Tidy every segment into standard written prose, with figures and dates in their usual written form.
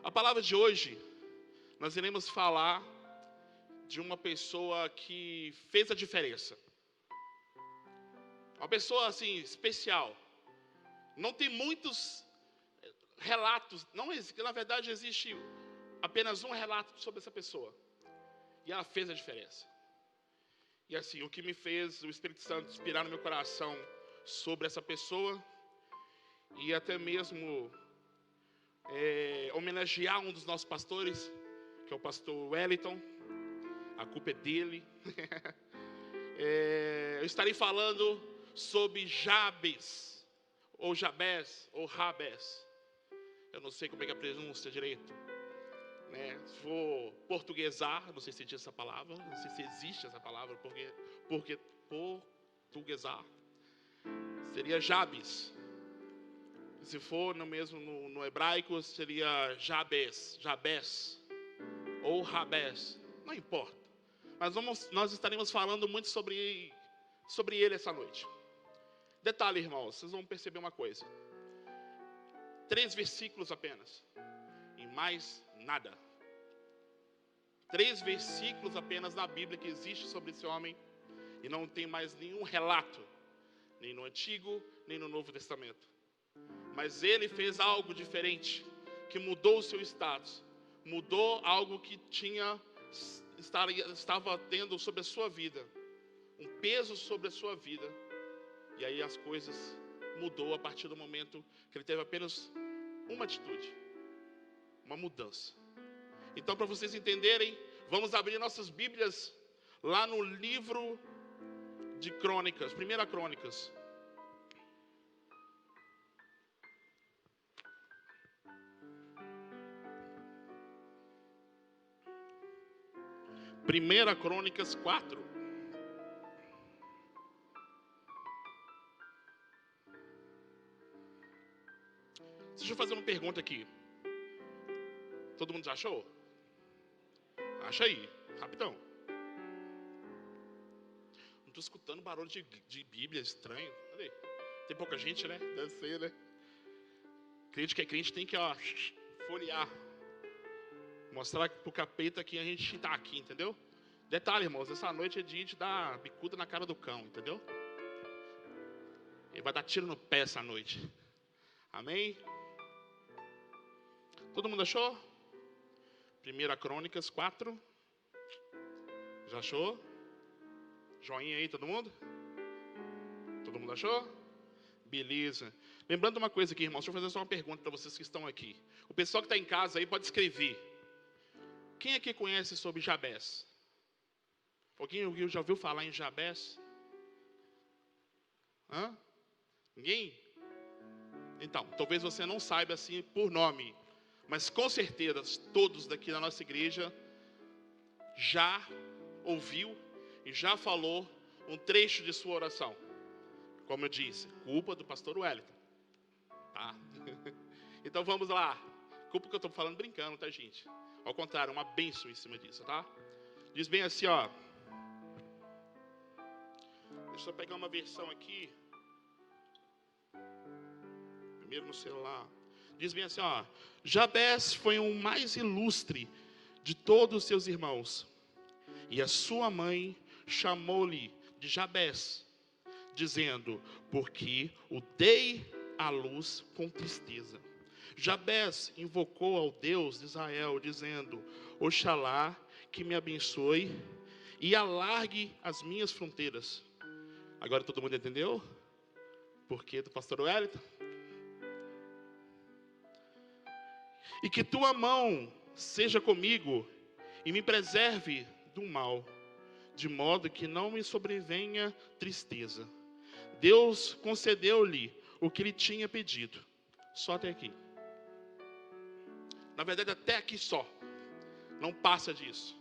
A palavra de hoje, nós iremos falar de uma pessoa que fez a diferença. Uma pessoa assim, especial. Não tem muitos relatos, na verdade existe apenas um relato sobre essa pessoa. E ela fez a diferença. E assim, o que me fez o Espírito Santo inspirar no meu coração sobre essa pessoa, e até mesmo homenagear um dos nossos pastores, que é o pastor Wellington. A culpa é dele. Eu estarei falando sobre Jabes, ou Jabés, ou Rabés. Eu não sei como é que é a pronúncia direito. Se for portuguesar, não sei se existe essa palavra, não sei se existe essa palavra, porque portuguesar seria Jabes. Se for no hebraico, seria Jabés, ou Rabés, não importa. Mas nós estaremos falando muito sobre ele essa noite. Detalhe, irmãos, vocês vão perceber uma coisa. 3 versículos apenas, e mais nada. 3 versículos apenas na Bíblia que existe sobre esse homem, e não tem mais nenhum relato, nem no Antigo, nem no Novo Testamento. Mas ele fez algo diferente, que mudou o seu status, mudou algo que estava tendo sobre a sua vida, um peso sobre a sua vida. E aí as coisas mudou a partir do momento que ele teve apenas uma atitude, uma mudança. Então, para vocês entenderem, vamos abrir nossas Bíblias lá no livro de Crônicas, 1 Crônicas. 1 Crônicas 4. Deixa eu fazer uma pergunta aqui. Todo mundo já achou? Acha aí, rapidão. Não estou escutando barulho de Bíblia estranho. Cadê? Tem pouca gente, né? Deve ser, né? Crente que é crente tem que folhear. Mostrar pro capeta que a gente está aqui, entendeu? Detalhe, irmãos, essa noite é dia de dar bicuda na cara do cão, entendeu? Ele vai dar tiro no pé essa noite. Amém? Todo mundo achou? 1 Crônicas 4. Já achou? Joinha aí, todo mundo? Todo mundo achou? Beleza. Lembrando uma coisa aqui, irmãos, deixa eu fazer só uma pergunta para vocês que estão aqui. O pessoal que está em casa aí pode escrever. Quem aqui conhece sobre Jabés? Alguém já ouviu falar em Jabés? Ninguém? Então, talvez você não saiba assim por nome, mas com certeza todos daqui da nossa igreja já ouviu e já falou um trecho de sua oração. Como eu disse, culpa do pastor Wellington. Tá? Então vamos lá. Culpa que eu estou falando brincando, tá, gente? Ao contrário, uma bênção em cima disso, tá? Diz bem assim, ó. Deixa eu pegar uma versão aqui. Primeiro no celular. Diz bem assim, ó. Jabés foi o mais ilustre de todos os seus irmãos. E a sua mãe chamou-lhe de Jabés, dizendo, porque o dei à luz com tristeza. Jabés invocou ao Deus de Israel, dizendo, Oxalá que me abençoe e alargue as minhas fronteiras. Agora todo mundo entendeu? Por que do pastor Wellington? E que tua mão seja comigo e me preserve do mal, de modo que não me sobrevenha tristeza. Deus concedeu-lhe o que ele tinha pedido. Só até aqui. Na verdade, até aqui só. Não passa disso.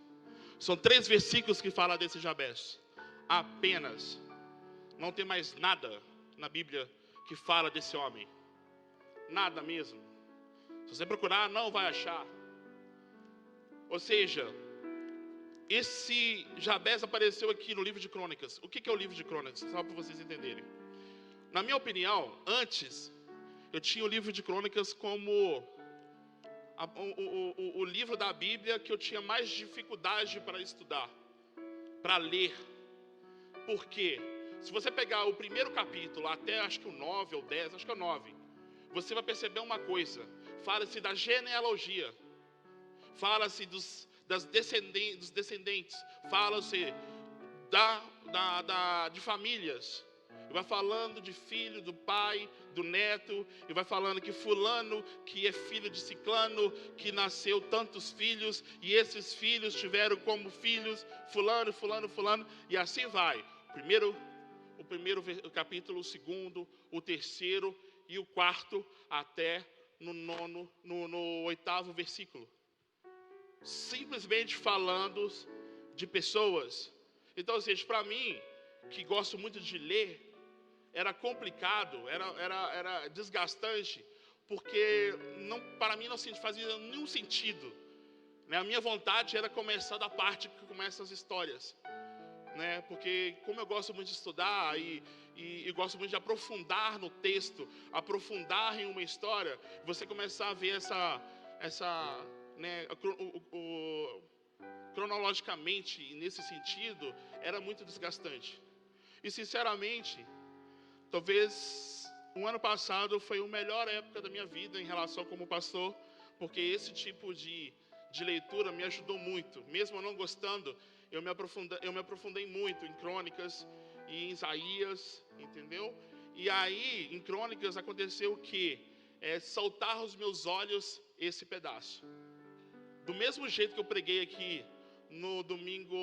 São 3 versículos que falam desse Jabés. Apenas. Não tem mais nada na Bíblia que fala desse homem. Nada mesmo. Se você procurar, não vai achar. Ou seja, esse Jabés apareceu aqui no livro de Crônicas. O que é o livro de Crônicas? Só para vocês entenderem. Na minha opinião, antes, eu tinha o livro de Crônicas como o livro da Bíblia que eu tinha mais dificuldade para estudar, para ler. Por quê? Se você pegar o primeiro capítulo, até acho que o 9 ou 10, acho que é o 9, você vai perceber uma coisa. Fala-se da genealogia, fala-se dos descendentes, fala-se de famílias. E vai falando de filho, do pai, do neto, e vai falando que fulano, que é filho de ciclano, que nasceu tantos filhos, e esses filhos tiveram como filhos fulano, fulano, fulano, e assim vai. O primeiro capítulo, o segundo, o terceiro e o quarto, até no 8º versículo. Simplesmente falando de pessoas. Então, ou seja, para mim, que gosto muito de ler, era complicado, era desgastante, porque para mim não fazia nenhum sentido. Né? A minha vontade era começar da parte que começam as histórias. Né? Porque como eu gosto muito de estudar e gosto muito de aprofundar no texto, aprofundar em uma história, você começar a ver né, cronologicamente, nesse sentido, era muito desgastante. E sinceramente, talvez o ano passado foi a melhor época da minha vida em relação como pastor, porque esse tipo de leitura me ajudou muito. Mesmo eu não gostando, eu me aprofundei muito em Crônicas e em Isaías, entendeu? E aí, em Crônicas, aconteceu o quê? Saltar aos meus olhos esse pedaço. Do mesmo jeito que eu preguei aqui no domingo,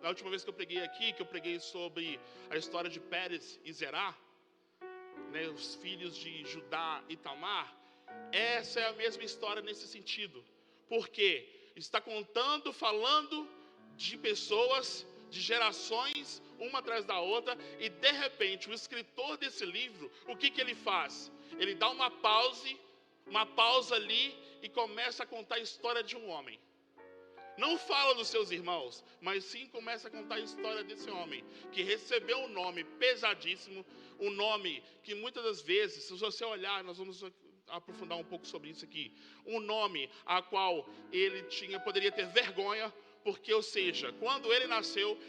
na última vez que eu preguei aqui, que eu preguei sobre a história de Pérez e Zerá, né, os filhos de Judá e Tamar, essa é a mesma história nesse sentido. Porque está falando de pessoas, de gerações, uma atrás da outra, e de repente o escritor desse livro, o que ele faz? Ele dá uma pausa ali e começa a contar a história de um homem. Não fala dos seus irmãos, mas sim começa a contar a história desse homem, que recebeu um nome pesadíssimo, um nome que muitas das vezes, se você olhar, nós vamos aprofundar um pouco sobre isso aqui, um nome a qual ele poderia ter vergonha, porque, ou seja, quando ele nasceu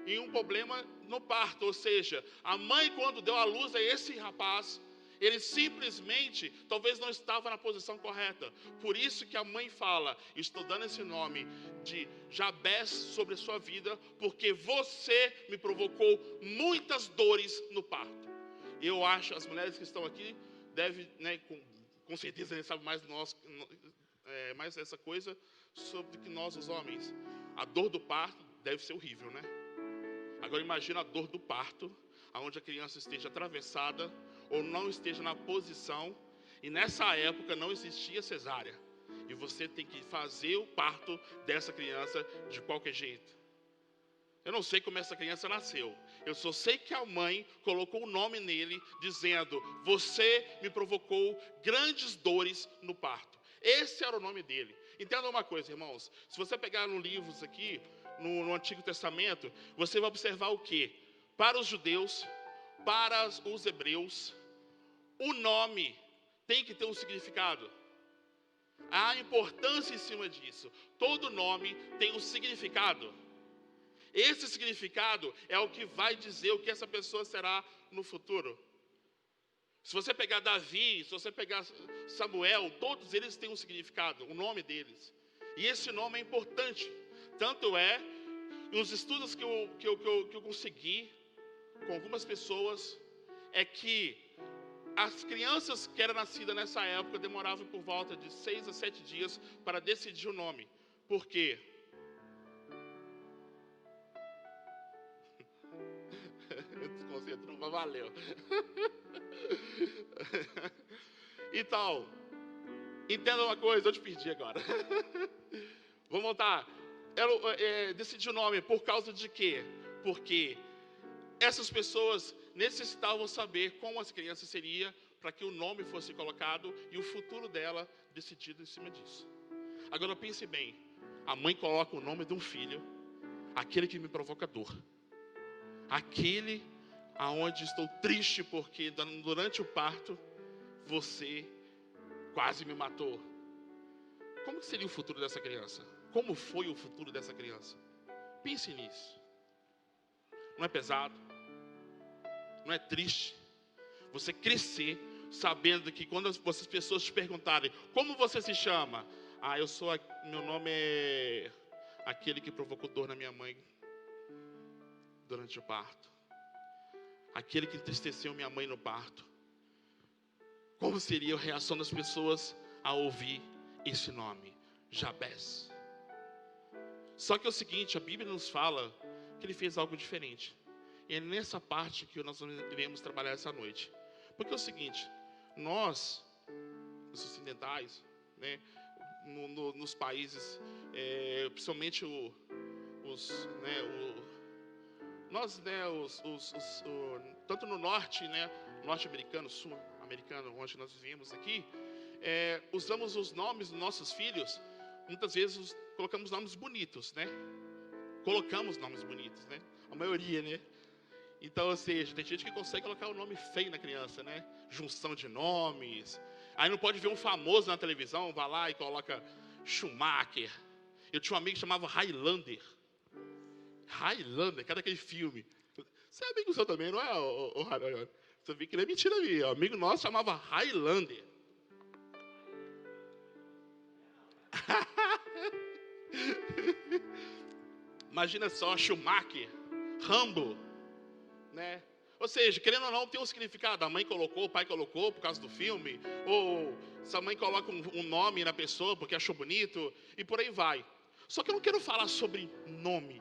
em um problema no parto, ou seja, a mãe quando deu à luz a esse rapaz, ele simplesmente, talvez não estava na posição correta. Por isso que a mãe fala, estou dando esse nome de Jabés sobre a sua vida, porque você me provocou muitas dores no parto. Eu acho, as mulheres que estão aqui, devem, né, com certeza, sabem mais essa coisa sobre que nós, os homens. A dor do parto deve ser horrível, né? Agora imagina a dor do parto, onde a criança esteja atravessada, ou não esteja na posição, e nessa época não existia cesárea, e você tem que fazer o parto dessa criança de qualquer jeito. Eu não sei como essa criança nasceu, eu só sei que a mãe colocou o nome nele, dizendo, você me provocou grandes dores no parto. Esse era o nome dele. Entenda uma coisa, irmãos, se você pegar no livros aqui, no Antigo Testamento, você vai observar o quê? Para os judeus, para os hebreus, o nome tem que ter um significado. Há importância em cima disso. Todo nome tem um significado. Esse significado é o que vai dizer o que essa pessoa será no futuro. Se você pegar Davi, se você pegar Samuel, todos eles têm um significado, o nome deles. E esse nome é importante. Tanto é, nos estudos que eu consegui com algumas pessoas, é que as crianças que eram nascidas nessa época demoravam por volta de 6 a 7 dias para decidir o nome. Por quê? Desconcentrou, mas valeu. Então, entenda uma coisa, eu te perdi agora. Vamos voltar. Decidiu o nome por causa de quê? Porque essas pessoas necessitavam saber como as crianças seriam para que o nome fosse colocado e o futuro dela decidido em cima disso. Agora pense bem, a mãe coloca o nome de um filho, aquele que me provoca dor, aquele aonde estou triste porque durante o parto você quase me matou. Como que seria o futuro dessa criança? Como foi o futuro dessa criança? Pense nisso. Não é pesado? Não é triste? Você crescer sabendo que quando as pessoas te perguntarem como você se chama? Meu nome é aquele que provocou dor na minha mãe durante o parto. Aquele que entristeceu minha mãe no parto. Como seria a reação das pessoas ao ouvir esse nome? Jabez. Só que é o seguinte, a Bíblia nos fala que ele fez algo diferente. E é nessa parte que nós iremos trabalhar essa noite. Porque é o seguinte, nós, os ocidentais, né, nos países, principalmente tanto no norte, né, norte-americano, sul-americano, onde nós vivemos aqui, usamos os nomes dos nossos filhos, muitas vezes colocamos nomes bonitos, né? Colocamos nomes bonitos, né? A maioria, né? Então, ou seja, tem gente que consegue colocar um nome feio na criança, né? Junção de nomes. Aí não pode ver um famoso na televisão, vai lá e coloca Schumacher. Eu tinha um amigo que chamava Highlander. Highlander, cadê aquele filme? Você é amigo seu também, não é, Harold? Você viu que não é mentira minha. Um amigo nosso chamava Highlander. Imagina só, Schumacher, Rambo, né? Ou seja, querendo ou não, tem um significado. A mãe colocou, o pai colocou por causa do filme. Ou se a mãe coloca um nome na pessoa porque achou bonito. E por aí vai. Só que eu não quero falar sobre nome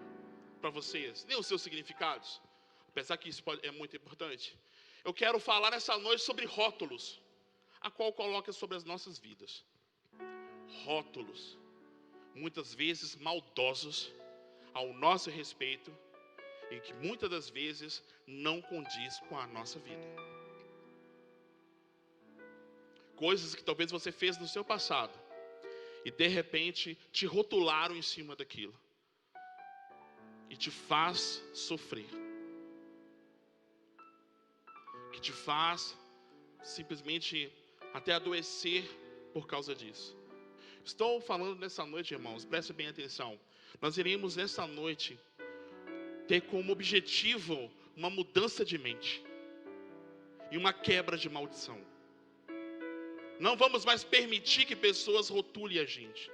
para vocês, nem os seus significados. Apesar que isso é muito importante. Eu quero falar nessa noite sobre rótulos, a qual coloca sobre as nossas vidas. Rótulos, muitas vezes maldosos, ao nosso respeito, e que muitas das vezes não condiz com a nossa vida. Coisas que talvez você fez no seu passado, e de repente te rotularam em cima daquilo, e te faz sofrer, que te faz simplesmente até adoecer por causa disso. Estou falando nessa noite, irmãos, preste bem atenção. Nós iremos nessa noite ter como objetivo uma mudança de mente e uma quebra de maldição. Não vamos mais permitir que pessoas rotulem a gente.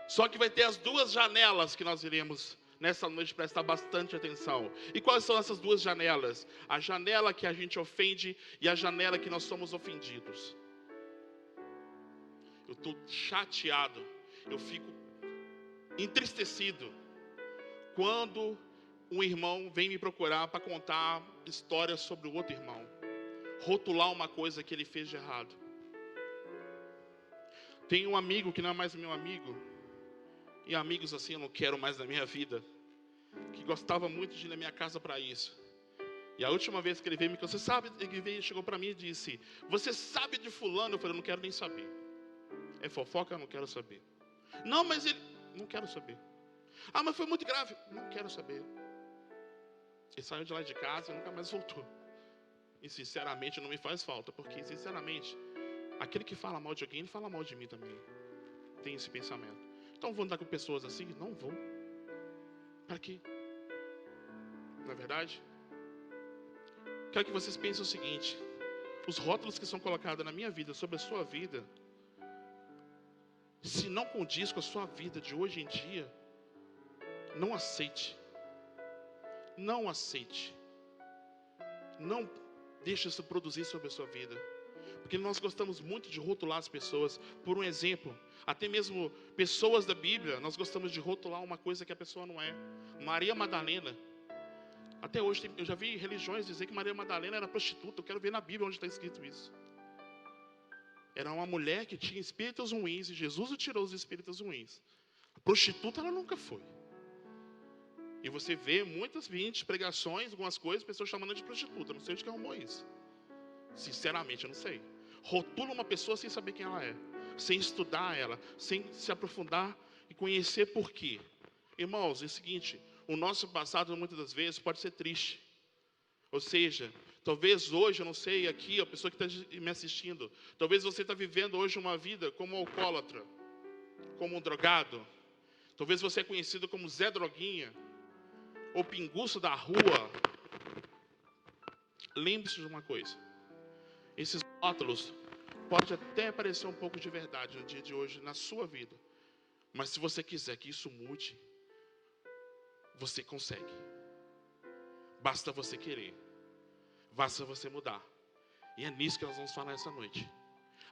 Só que vai ter as duas janelas que nós iremos nessa noite prestar bastante atenção. E quais são essas duas janelas? A janela que a gente ofende e a janela que nós somos ofendidos. Eu estou chateado, eu fico entristecido quando um irmão vem me procurar para contar histórias sobre o outro irmão, rotular uma coisa que ele fez de errado. Tem um amigo que não é mais meu amigo, e amigos assim eu não quero mais na minha vida, que gostava muito de ir na minha casa para isso. E a última vez que ele veio, você sabe, ele chegou para mim e disse: você sabe de fulano? Eu falei: eu não quero nem saber. É fofoca? Eu não quero saber. Não, mas ele... não quero saber. Ah, mas foi muito grave. Não quero saber. Ele saiu de lá de casa e nunca mais voltou. E sinceramente não me faz falta, porque sinceramente, aquele que fala mal de alguém, ele fala mal de mim também. Tem esse pensamento. Então vou andar com pessoas assim? Não vou. Para quê? Não é verdade? Quero que vocês pensem o seguinte: os rótulos que são colocados na minha vida, sobre a sua vida, se não condiz com a sua vida de hoje em dia, não aceite. Não aceite. Não deixe isso produzir sobre a sua vida. Porque nós gostamos muito de rotular as pessoas. Por um exemplo, até mesmo pessoas da Bíblia, nós gostamos de rotular uma coisa que a pessoa não é. Maria Madalena. Até hoje eu já vi religiões dizer que Maria Madalena era prostituta. Eu quero ver na Bíblia onde está escrito isso. Era uma mulher que tinha espíritos ruins e Jesus o tirou os espíritos ruins. A prostituta ela nunca foi. E você vê muitas pregações, algumas coisas, pessoas chamando de prostituta. Eu não sei onde que arrumou isso. Sinceramente, eu não sei. Rotula uma pessoa sem saber quem ela é, sem estudar ela, sem se aprofundar e conhecer por quê. Irmãos, é o seguinte: o nosso passado muitas das vezes pode ser triste. Ou seja, Talvez hoje, eu não sei, aqui, a pessoa que está me assistindo, talvez você está vivendo hoje uma vida como um alcoólatra, como um drogado. Talvez você é conhecido como Zé Droguinha, ou pinguço da rua. Lembre-se de uma coisa. Esses rótulos podem até parecer um pouco de verdade no dia de hoje, na sua vida. Mas se você quiser que isso mude, você consegue. Basta você querer. Basta você mudar. E é nisso que nós vamos falar essa noite.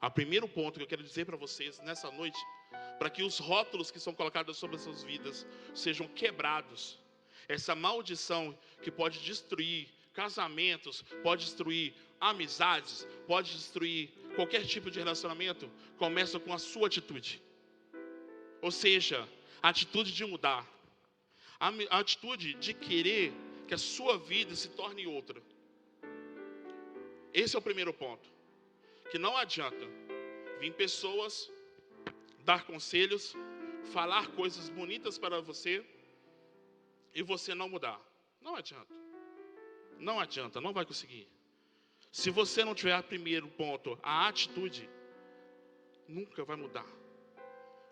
O primeiro ponto que eu quero dizer para vocês nessa noite, para que os rótulos que são colocados sobre as suas vidas sejam quebrados. Essa maldição que pode destruir casamentos, pode destruir amizades, pode destruir qualquer tipo de relacionamento, começa com a sua atitude. Ou seja, a atitude de mudar. A atitude de querer que a sua vida se torne outra. Esse é o primeiro ponto. Que não adianta vir pessoas dar conselhos, falar coisas bonitas para você e você não mudar. Não adianta. Não adianta, não vai conseguir. Se você não tiver primeiro ponto, a atitude, nunca vai mudar.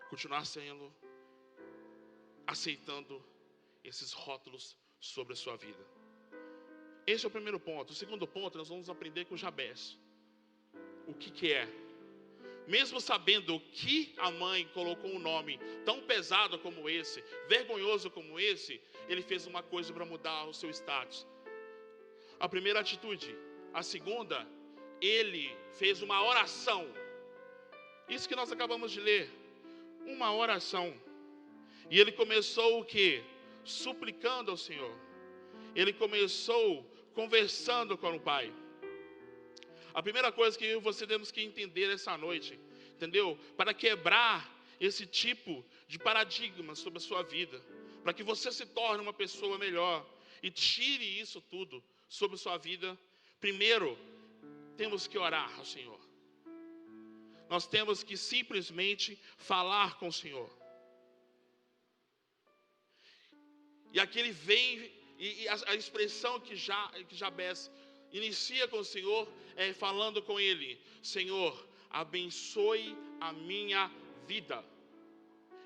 Continuar sendo, aceitando esses rótulos sobre a sua vida. Esse é o primeiro ponto. O segundo ponto, nós vamos aprender com Jabes. O que é? Mesmo sabendo que a mãe colocou um nome tão pesado como esse, vergonhoso como esse, ele fez uma coisa para mudar o seu status. A primeira atitude. A segunda, ele fez uma oração. Isso que nós acabamos de ler. Uma oração. E ele começou o quê? Suplicando ao Senhor. Ele começou conversando com o Pai. A primeira coisa que eu e você temos que entender essa noite, entendeu? Para quebrar esse tipo de paradigma sobre a sua vida, para que você se torne uma pessoa melhor e tire isso tudo sobre a sua vida, primeiro, temos que orar ao Senhor. Nós temos que simplesmente falar com o Senhor. E aqui ele vem, e a expressão que Jabes inicia com o Senhor é falando com ele: Senhor, abençoe a minha vida.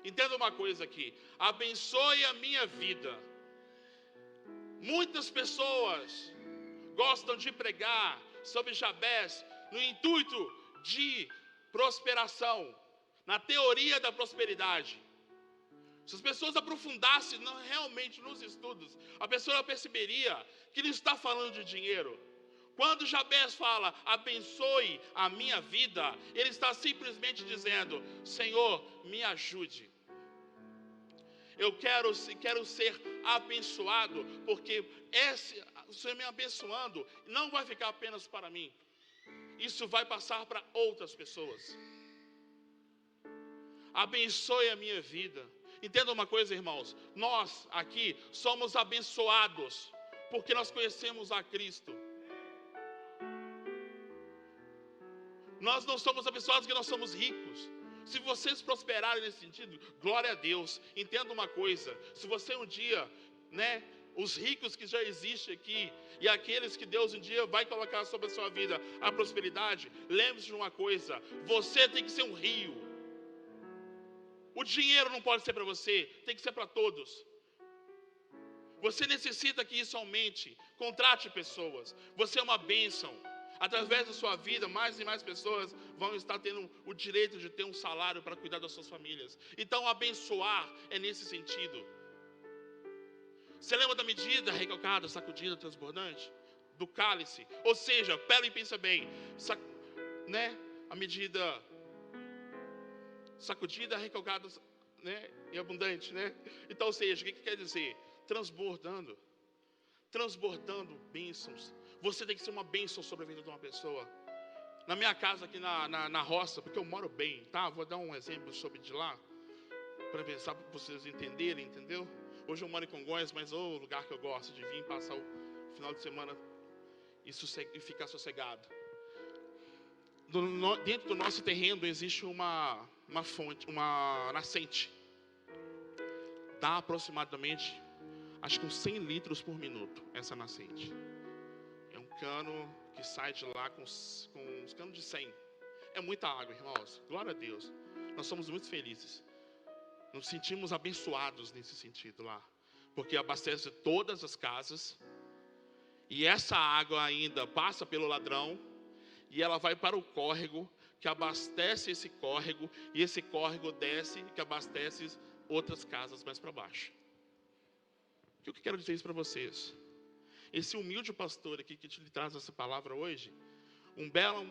Entenda uma coisa aqui: abençoe a minha vida. Muitas pessoas gostam de pregar sobre Jabes no intuito de prosperação, na teoria da prosperidade. Se as pessoas aprofundassem realmente nos estudos, a pessoa perceberia que ele está falando de dinheiro. Quando Jabes fala, abençoe a minha vida, ele está simplesmente dizendo: Senhor, me ajude. Eu quero ser abençoado, porque o Senhor me abençoando não vai ficar apenas para mim. Isso vai passar para outras pessoas. Abençoe a minha vida. Entenda uma coisa, irmãos. Nós aqui somos abençoados porque nós conhecemos a Cristo. Nós não somos abençoados porque nós somos ricos. Se vocês prosperarem nesse sentido, glória a Deus. Entenda uma coisa: se você um dia, os ricos que já existem aqui e aqueles que Deus um dia vai colocar sobre a sua vida a prosperidade, lembre-se de uma coisa: você tem que ser um rio. O dinheiro não pode ser para você, tem que ser para todos. Você necessita que isso aumente. Contrate pessoas. Você é uma bênção. Através da sua vida, mais e mais pessoas vão estar tendo o direito de ter um salário para cuidar das suas famílias. Então, abençoar é nesse sentido. Você lembra da medida recalcada, sacudida, transbordante? Do cálice? Ou seja, pera e pensa bem. A medida sacudida, recalcada, e abundante, Então, ou seja, o que quer dizer? Transbordando bênçãos. Você tem que ser uma bênção sobre a vida de uma pessoa. Na minha casa aqui na roça, porque eu moro bem, tá? Vou dar um exemplo sobre de lá, para pensar, para vocês entenderem, entendeu? Hoje eu moro em Congonhas, mas é o lugar que eu gosto de vir passar o final de semana e ficar sossegado. Dentro do nosso terreno existe uma fonte, uma nascente. Dá aproximadamente, acho que uns 100 litros por minuto, essa nascente. É um cano que sai de lá com os canos de 100. É muita água, irmãos. Glória a Deus. Nós somos muito felizes. Nos sentimos abençoados nesse sentido lá. Porque abastece todas as casas. E essa água ainda passa pelo ladrão. E ela vai para o córrego, que abastece esse córrego. E esse córrego desce, que abastece outras casas mais para baixo. O que eu quero dizer isso para vocês? Esse humilde pastor aqui que te traz essa palavra hoje, um belo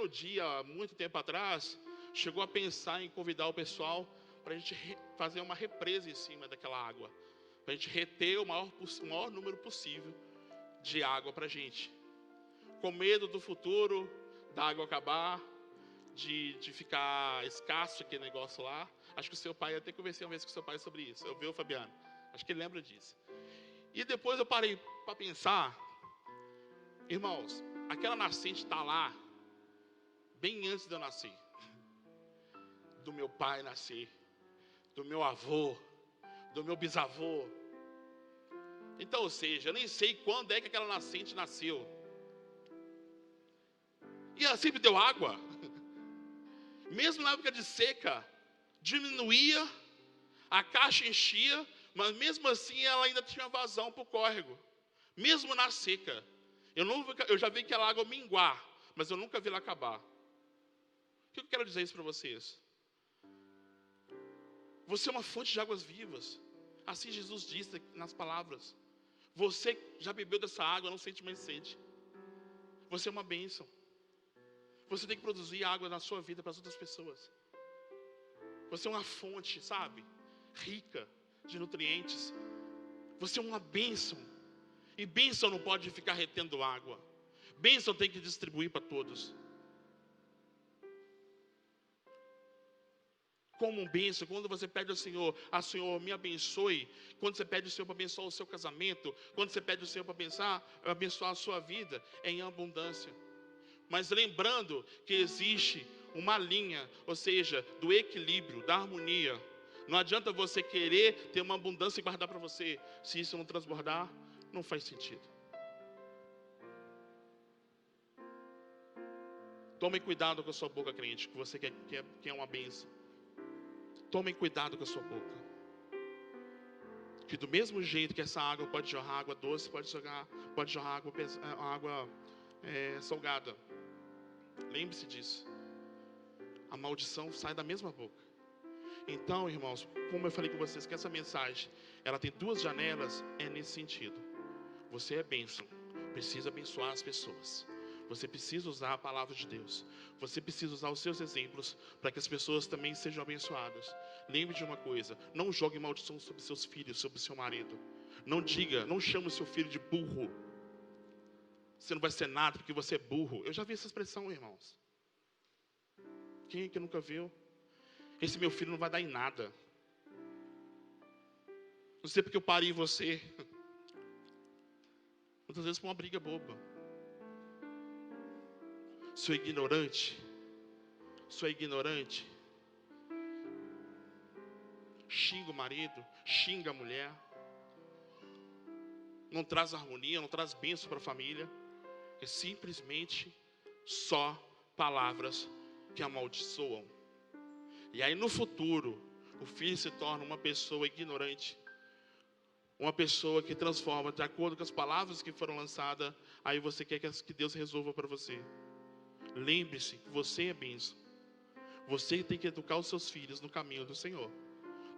dia, muito tempo atrás, chegou a pensar em convidar o pessoal para a gente fazer uma represa em cima daquela água, para a gente reter o maior número possível de água para a gente, com medo do futuro, da água acabar, de ficar escasso aquele negócio lá. Acho que o seu pai, eu até conversei uma vez com o seu pai sobre isso, eu vi o Fabiano, acho que ele lembra disso. E depois eu parei para pensar, irmãos, aquela nascente está lá, bem antes de eu nascer, do meu pai nascer, do meu avô, do meu bisavô. Então, ou seja, eu nem sei quando é que aquela nascente nasceu. E ela sempre deu água. Mesmo na época de seca, diminuía, a caixa enchia, mas mesmo assim ela ainda tinha vazão para o córrego. Mesmo na seca. Eu já vi aquela água minguar, mas eu nunca vi ela acabar. O que eu quero dizer isso para vocês? Você é uma fonte de águas vivas. Assim Jesus disse nas palavras. Você já bebeu dessa água, não sente mais sede. Você é uma bênção. Você tem que produzir água na sua vida para as outras pessoas. Você é uma fonte, sabe? Rica de nutrientes. Você é uma bênção. E bênção não pode ficar retendo água. Bênção tem que distribuir para todos. Como um bênção, quando você pede ao Senhor, Senhor, me abençoe. Quando você pede ao Senhor para abençoar o seu casamento, quando você pede ao Senhor para abençoar a sua vida, é em abundância. Mas lembrando que existe uma linha, ou seja, do equilíbrio, da harmonia. Não adianta você querer ter uma abundância e guardar para você. Se isso não transbordar, não faz sentido. Tome cuidado com a sua boca, crente, que você quer uma bênção. Tome cuidado com a sua boca. Que do mesmo jeito que essa água pode jorrar água doce, pode jorrar água salgada. Lembre-se disso. A maldição sai da mesma boca. Então, irmãos, como eu falei com vocês, que essa mensagem, ela tem duas janelas, é nesse sentido. Você é bênção, precisa abençoar as pessoas. Você precisa usar a palavra de Deus. Você precisa usar os seus exemplos para que as pessoas também sejam abençoadas. Lembre de uma coisa, não jogue maldição sobre seus filhos, sobre seu marido. Não chame o seu filho de burro. Você não vai ser nada porque você é burro. Eu já vi essa expressão, irmãos. Quem é que nunca viu? Esse meu filho não vai dar em nada. Não sei porque eu parei em você. Muitas vezes por uma briga boba. Sou ignorante. Xinga o marido, xinga a mulher. Não traz harmonia, não traz bênção para a família. É simplesmente só palavras que amaldiçoam. E aí no futuro, o filho se torna uma pessoa ignorante. Uma pessoa que transforma de acordo com as palavras que foram lançadas. Aí você quer que Deus resolva para você. Lembre-se que você é bênção. Você tem que educar os seus filhos no caminho do Senhor.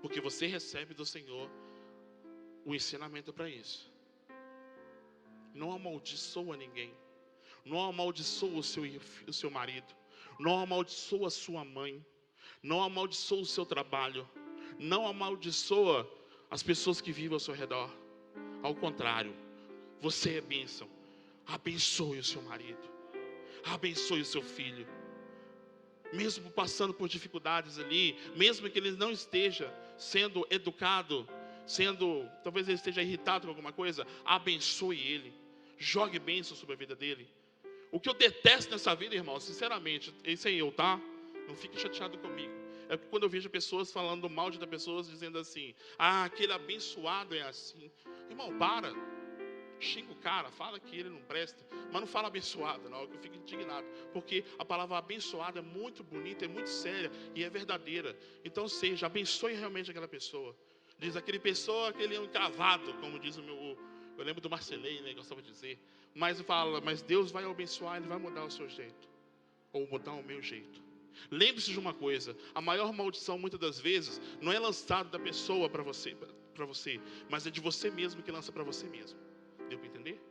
Porque você recebe do Senhor o ensinamento para isso. Não amaldiçoa ninguém. Não amaldiçoa o seu marido. Não amaldiçoa a sua mãe. Não amaldiçoa o seu trabalho. Não amaldiçoa as pessoas que vivem ao seu redor. Ao contrário, você é bênção. Abençoe o seu marido. Abençoe o seu filho. Mesmo passando por dificuldades ali, mesmo que ele não esteja sendo educado, talvez ele esteja irritado com alguma coisa, abençoe ele. Jogue bênção sobre a vida dele. O que eu detesto nessa vida, irmão, sinceramente, isso é eu, tá? Não fique chateado comigo. É porque quando eu vejo pessoas falando mal de outras pessoas, dizendo assim, aquele abençoado é assim. Irmão, para. xinga o cara, fala que ele não presta, mas não fala abençoado, não, que eu fico indignado, porque a palavra abençoado é muito bonita, é muito séria e é verdadeira. Então seja, abençoe realmente aquela pessoa. Diz aquele pessoa que ele é um encravado, como diz eu lembro do Marcelei, né, gostava de dizer, mas Deus vai abençoar, Ele vai mudar o seu jeito, ou mudar o meu jeito. Lembre-se de uma coisa, a maior maldição muitas das vezes não é lançada da pessoa para você, mas é de você mesmo que lança para você mesmo. Deu para entender?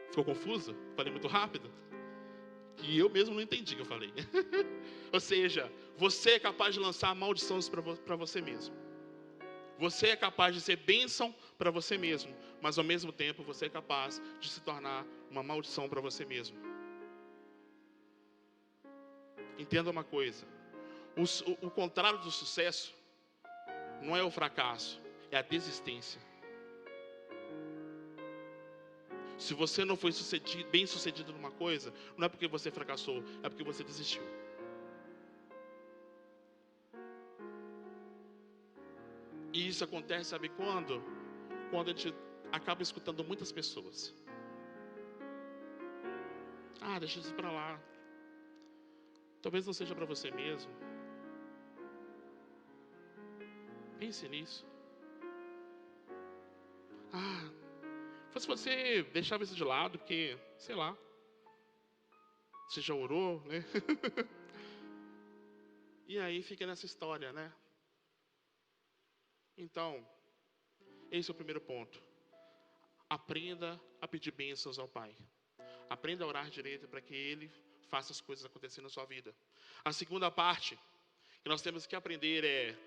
Ficou confuso? Falei muito rápido? Que eu mesmo não entendi o que eu falei. Ou seja, você é capaz de lançar maldições para você mesmo. Você é capaz de ser bênção para você mesmo, mas ao mesmo tempo você é capaz de se tornar uma maldição para você mesmo. Entenda uma coisa, o contrário do sucesso não é o fracasso, é a desistência. Se você não foi bem sucedido numa coisa, não é porque você fracassou, é porque você desistiu. E isso acontece, sabe quando? Quando a gente acaba escutando muitas pessoas. Deixa isso pra lá. Talvez não seja para você mesmo. Pense nisso. Se você deixava isso de lado, porque, sei lá, você já orou, né? E aí fica nessa história, né? Então, esse é o primeiro ponto. Aprenda a pedir bênçãos ao Pai. Aprenda a orar direito para que Ele faça as coisas acontecerem na sua vida. A segunda parte que nós temos que aprender é: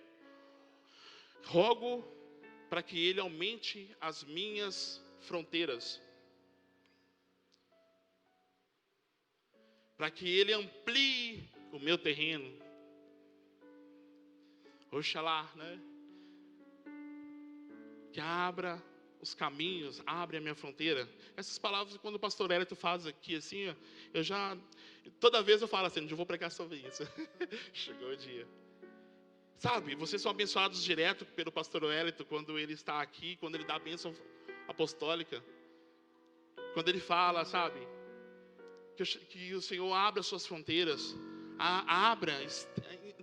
rogo para que Ele aumente as minhas fronteiras, para que Ele amplie o meu terreno. Oxalá, né? Que abra os caminhos, abre a minha fronteira. Essas palavras, quando o pastor Hélito faz aqui assim, toda vez eu falo assim, eu vou pregar sobre isso. Chegou o dia. Sabe, vocês são abençoados direto pelo pastor Hélito, quando ele está aqui, quando ele dá a bênção apostólica. Quando ele fala, sabe, que o Senhor abra as suas fronteiras,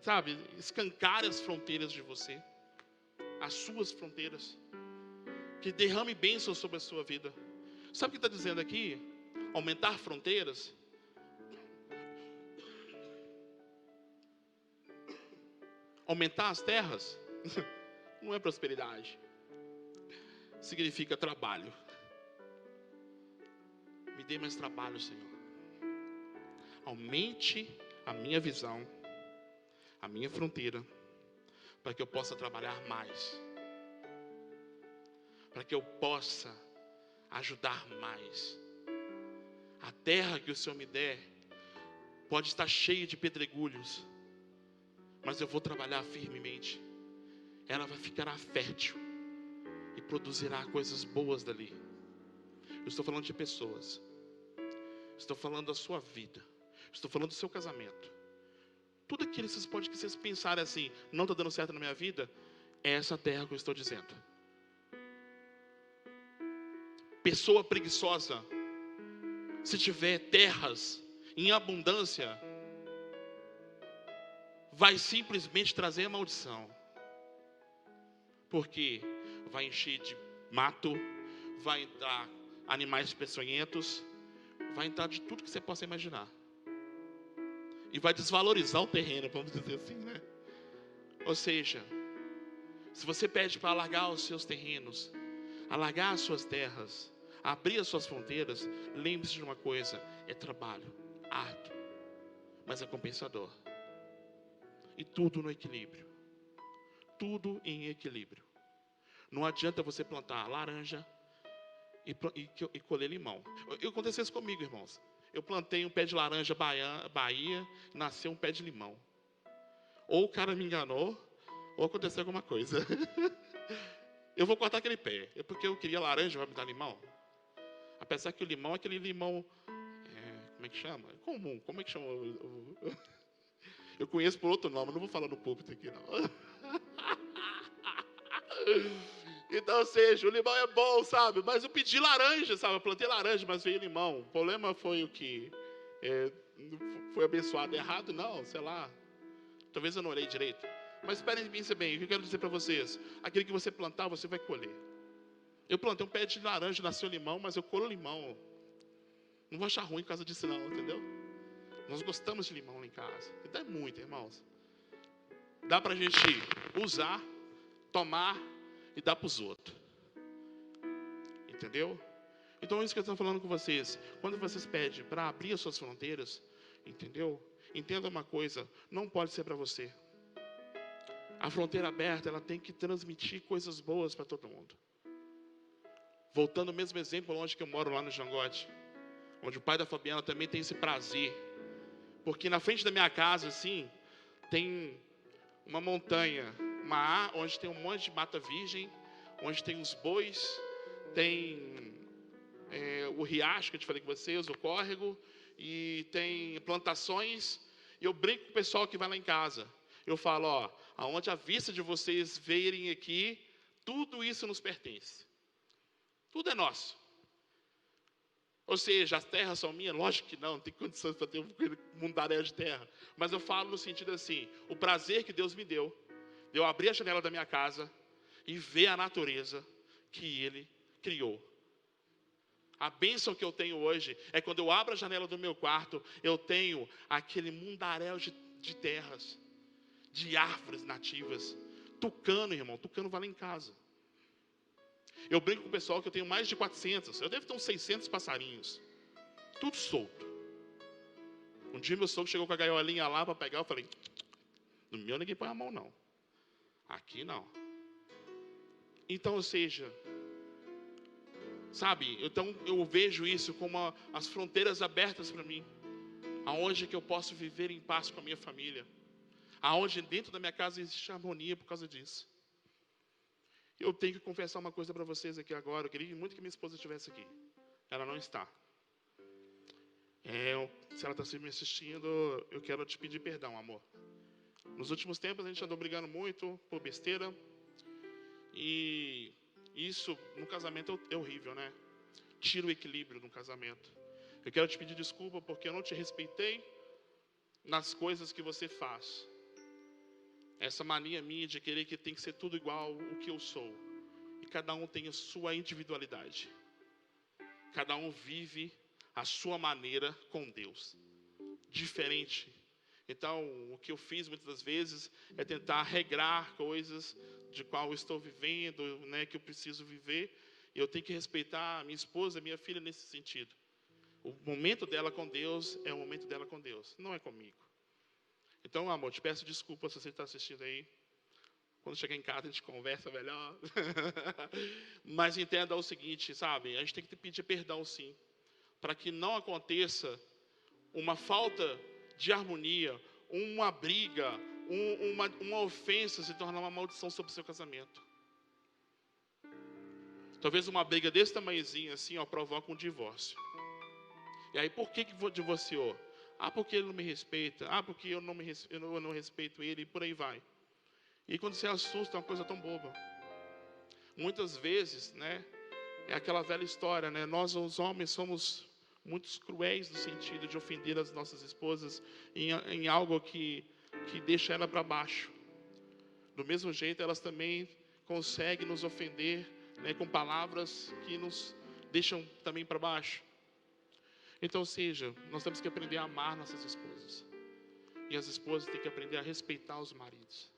sabe, escancare as fronteiras de você, as suas fronteiras, que derrame bênçãos sobre a sua vida. Sabe o que está dizendo aqui? Aumentar fronteiras. Aumentar as terras não é prosperidade, significa trabalho. Me dê mais trabalho, Senhor. Aumente a minha visão, a minha fronteira, para que eu possa trabalhar mais, para que eu possa ajudar mais. A terra que o Senhor me der pode estar cheia de pedregulhos, mas eu vou trabalhar firmemente. Ela ficará fértil e produzirá coisas boas dali. Eu estou falando de pessoas. Estou falando da sua vida. Estou falando do seu casamento. Tudo aquilo que vocês pensarem assim, não está dando certo na minha vida, é essa terra que eu estou dizendo. Pessoa preguiçosa, se tiver terras em abundância, vai simplesmente trazer maldição. Porque vai encher de mato, vai entrar animais peçonhentos, vai entrar de tudo que você possa imaginar. E vai desvalorizar o terreno, vamos dizer assim, né? Ou seja, se você pede para alargar os seus terrenos, alargar as suas terras, abrir as suas fronteiras, lembre-se de uma coisa: é trabalho árduo, mas é compensador. E tudo no equilíbrio. Tudo em equilíbrio. Não adianta você plantar laranja e colher limão. Aconteceu isso comigo, irmãos. Eu plantei um pé de laranja Bahia, nasceu um pé de limão. Ou o cara me enganou, ou aconteceu alguma coisa. Eu vou cortar aquele pé. Porque eu queria laranja, vai me dar limão? Apesar que o limão é aquele limão... como é que chama? É comum. Como é que chama? Eu conheço por outro nome, não vou falar no púlpito aqui, não. Então, ou seja, o limão é bom, sabe? Mas eu pedi laranja, sabe? Eu plantei laranja, mas veio limão. O problema foi o que? Foi abençoado errado? Não, sei lá. Talvez eu não orei direito. Mas esperem bem, o que eu quero dizer para vocês? Aquilo que você plantar, você vai colher. Eu plantei um pé de laranja, nasceu limão, mas eu colho limão. Não vou achar ruim por causa disso não, entendeu? Nós gostamos de limão lá em casa. E dá muito, irmãos. Dá pra gente usar, tomar e dar pros outros. Entendeu? Então é isso que eu estou falando com vocês. Quando vocês pedem para abrir as suas fronteiras, entendeu? Entenda uma coisa, não pode ser para você. A fronteira aberta, ela tem que transmitir coisas boas para todo mundo. Voltando ao mesmo exemplo, onde que eu moro, lá no Jangote, onde o pai da Fabiana também tem esse prazer. Porque na frente da minha casa, assim, tem uma montanha, onde tem um monte de mata virgem, onde tem os bois, tem o riacho que eu te falei com vocês, o córrego, e tem plantações. E eu brinco com o pessoal que vai lá em casa. Eu falo, aonde a vista de vocês verem aqui, tudo isso nos pertence. Tudo é nosso. Ou seja, as terras são minhas? Lógico que não tem condições para ter um mundaréu de terra. Mas eu falo no sentido assim, o prazer que Deus me deu, de eu abrir a janela da minha casa e ver a natureza que Ele criou. A bênção que eu tenho hoje é quando eu abro a janela do meu quarto, eu tenho aquele mundaréu de terras, de árvores nativas. Tucano, irmão, tucano vai lá em casa. Eu brinco com o pessoal que eu tenho mais de 400, eu devo ter uns 600 passarinhos. Tudo solto. Um dia meu sogro chegou com a gaiolinha lá para pegar, eu falei, no meu ninguém põe a mão não. Aqui não. Então, ou seja, sabe, então eu vejo isso como as fronteiras abertas para mim. Aonde que eu posso viver em paz com a minha família. Aonde dentro da minha casa existe harmonia por causa disso. Eu tenho que confessar uma coisa para vocês aqui agora. Eu queria muito que minha esposa estivesse aqui. Ela não está. Se ela está me assistindo, eu quero te pedir perdão, amor. Nos últimos tempos a gente andou brigando muito por besteira. E isso no casamento é horrível, né? Tira o equilíbrio no casamento. Eu quero te pedir desculpa porque eu não te respeitei nas coisas que você faz. Essa mania minha de querer que tem que ser tudo igual o que eu sou. E cada um tem a sua individualidade. Cada um vive a sua maneira com Deus. Diferente. Então, o que eu fiz muitas das vezes é tentar regrar coisas de qual eu estou vivendo, né, que eu preciso viver. E eu tenho que respeitar a minha esposa, a minha filha nesse sentido. O momento dela com Deus é o momento dela com Deus, não é comigo. Então, amor, te peço desculpa se você está assistindo aí. Quando chegar em casa a gente conversa melhor. Mas entenda o seguinte, sabe? A gente tem que pedir perdão sim. Para que não aconteça uma falta de harmonia, uma briga, uma ofensa se tornar uma maldição sobre o seu casamento. Talvez uma briga desse tamanhozinho assim, provoque um divórcio. E aí, por que divorciou? Porque ele não me respeita. Porque eu não respeito ele, e por aí vai. E quando você assusta, é uma coisa tão boba. Muitas vezes, né, é aquela velha história, né? Nós, os homens, somos muito cruéis no sentido de ofender as nossas esposas em algo que deixa ela para baixo. Do mesmo jeito, elas também conseguem nos ofender, né, com palavras que nos deixam também para baixo. Então, ou seja, nós temos que aprender a amar nossas esposas. E as esposas têm que aprender a respeitar os maridos.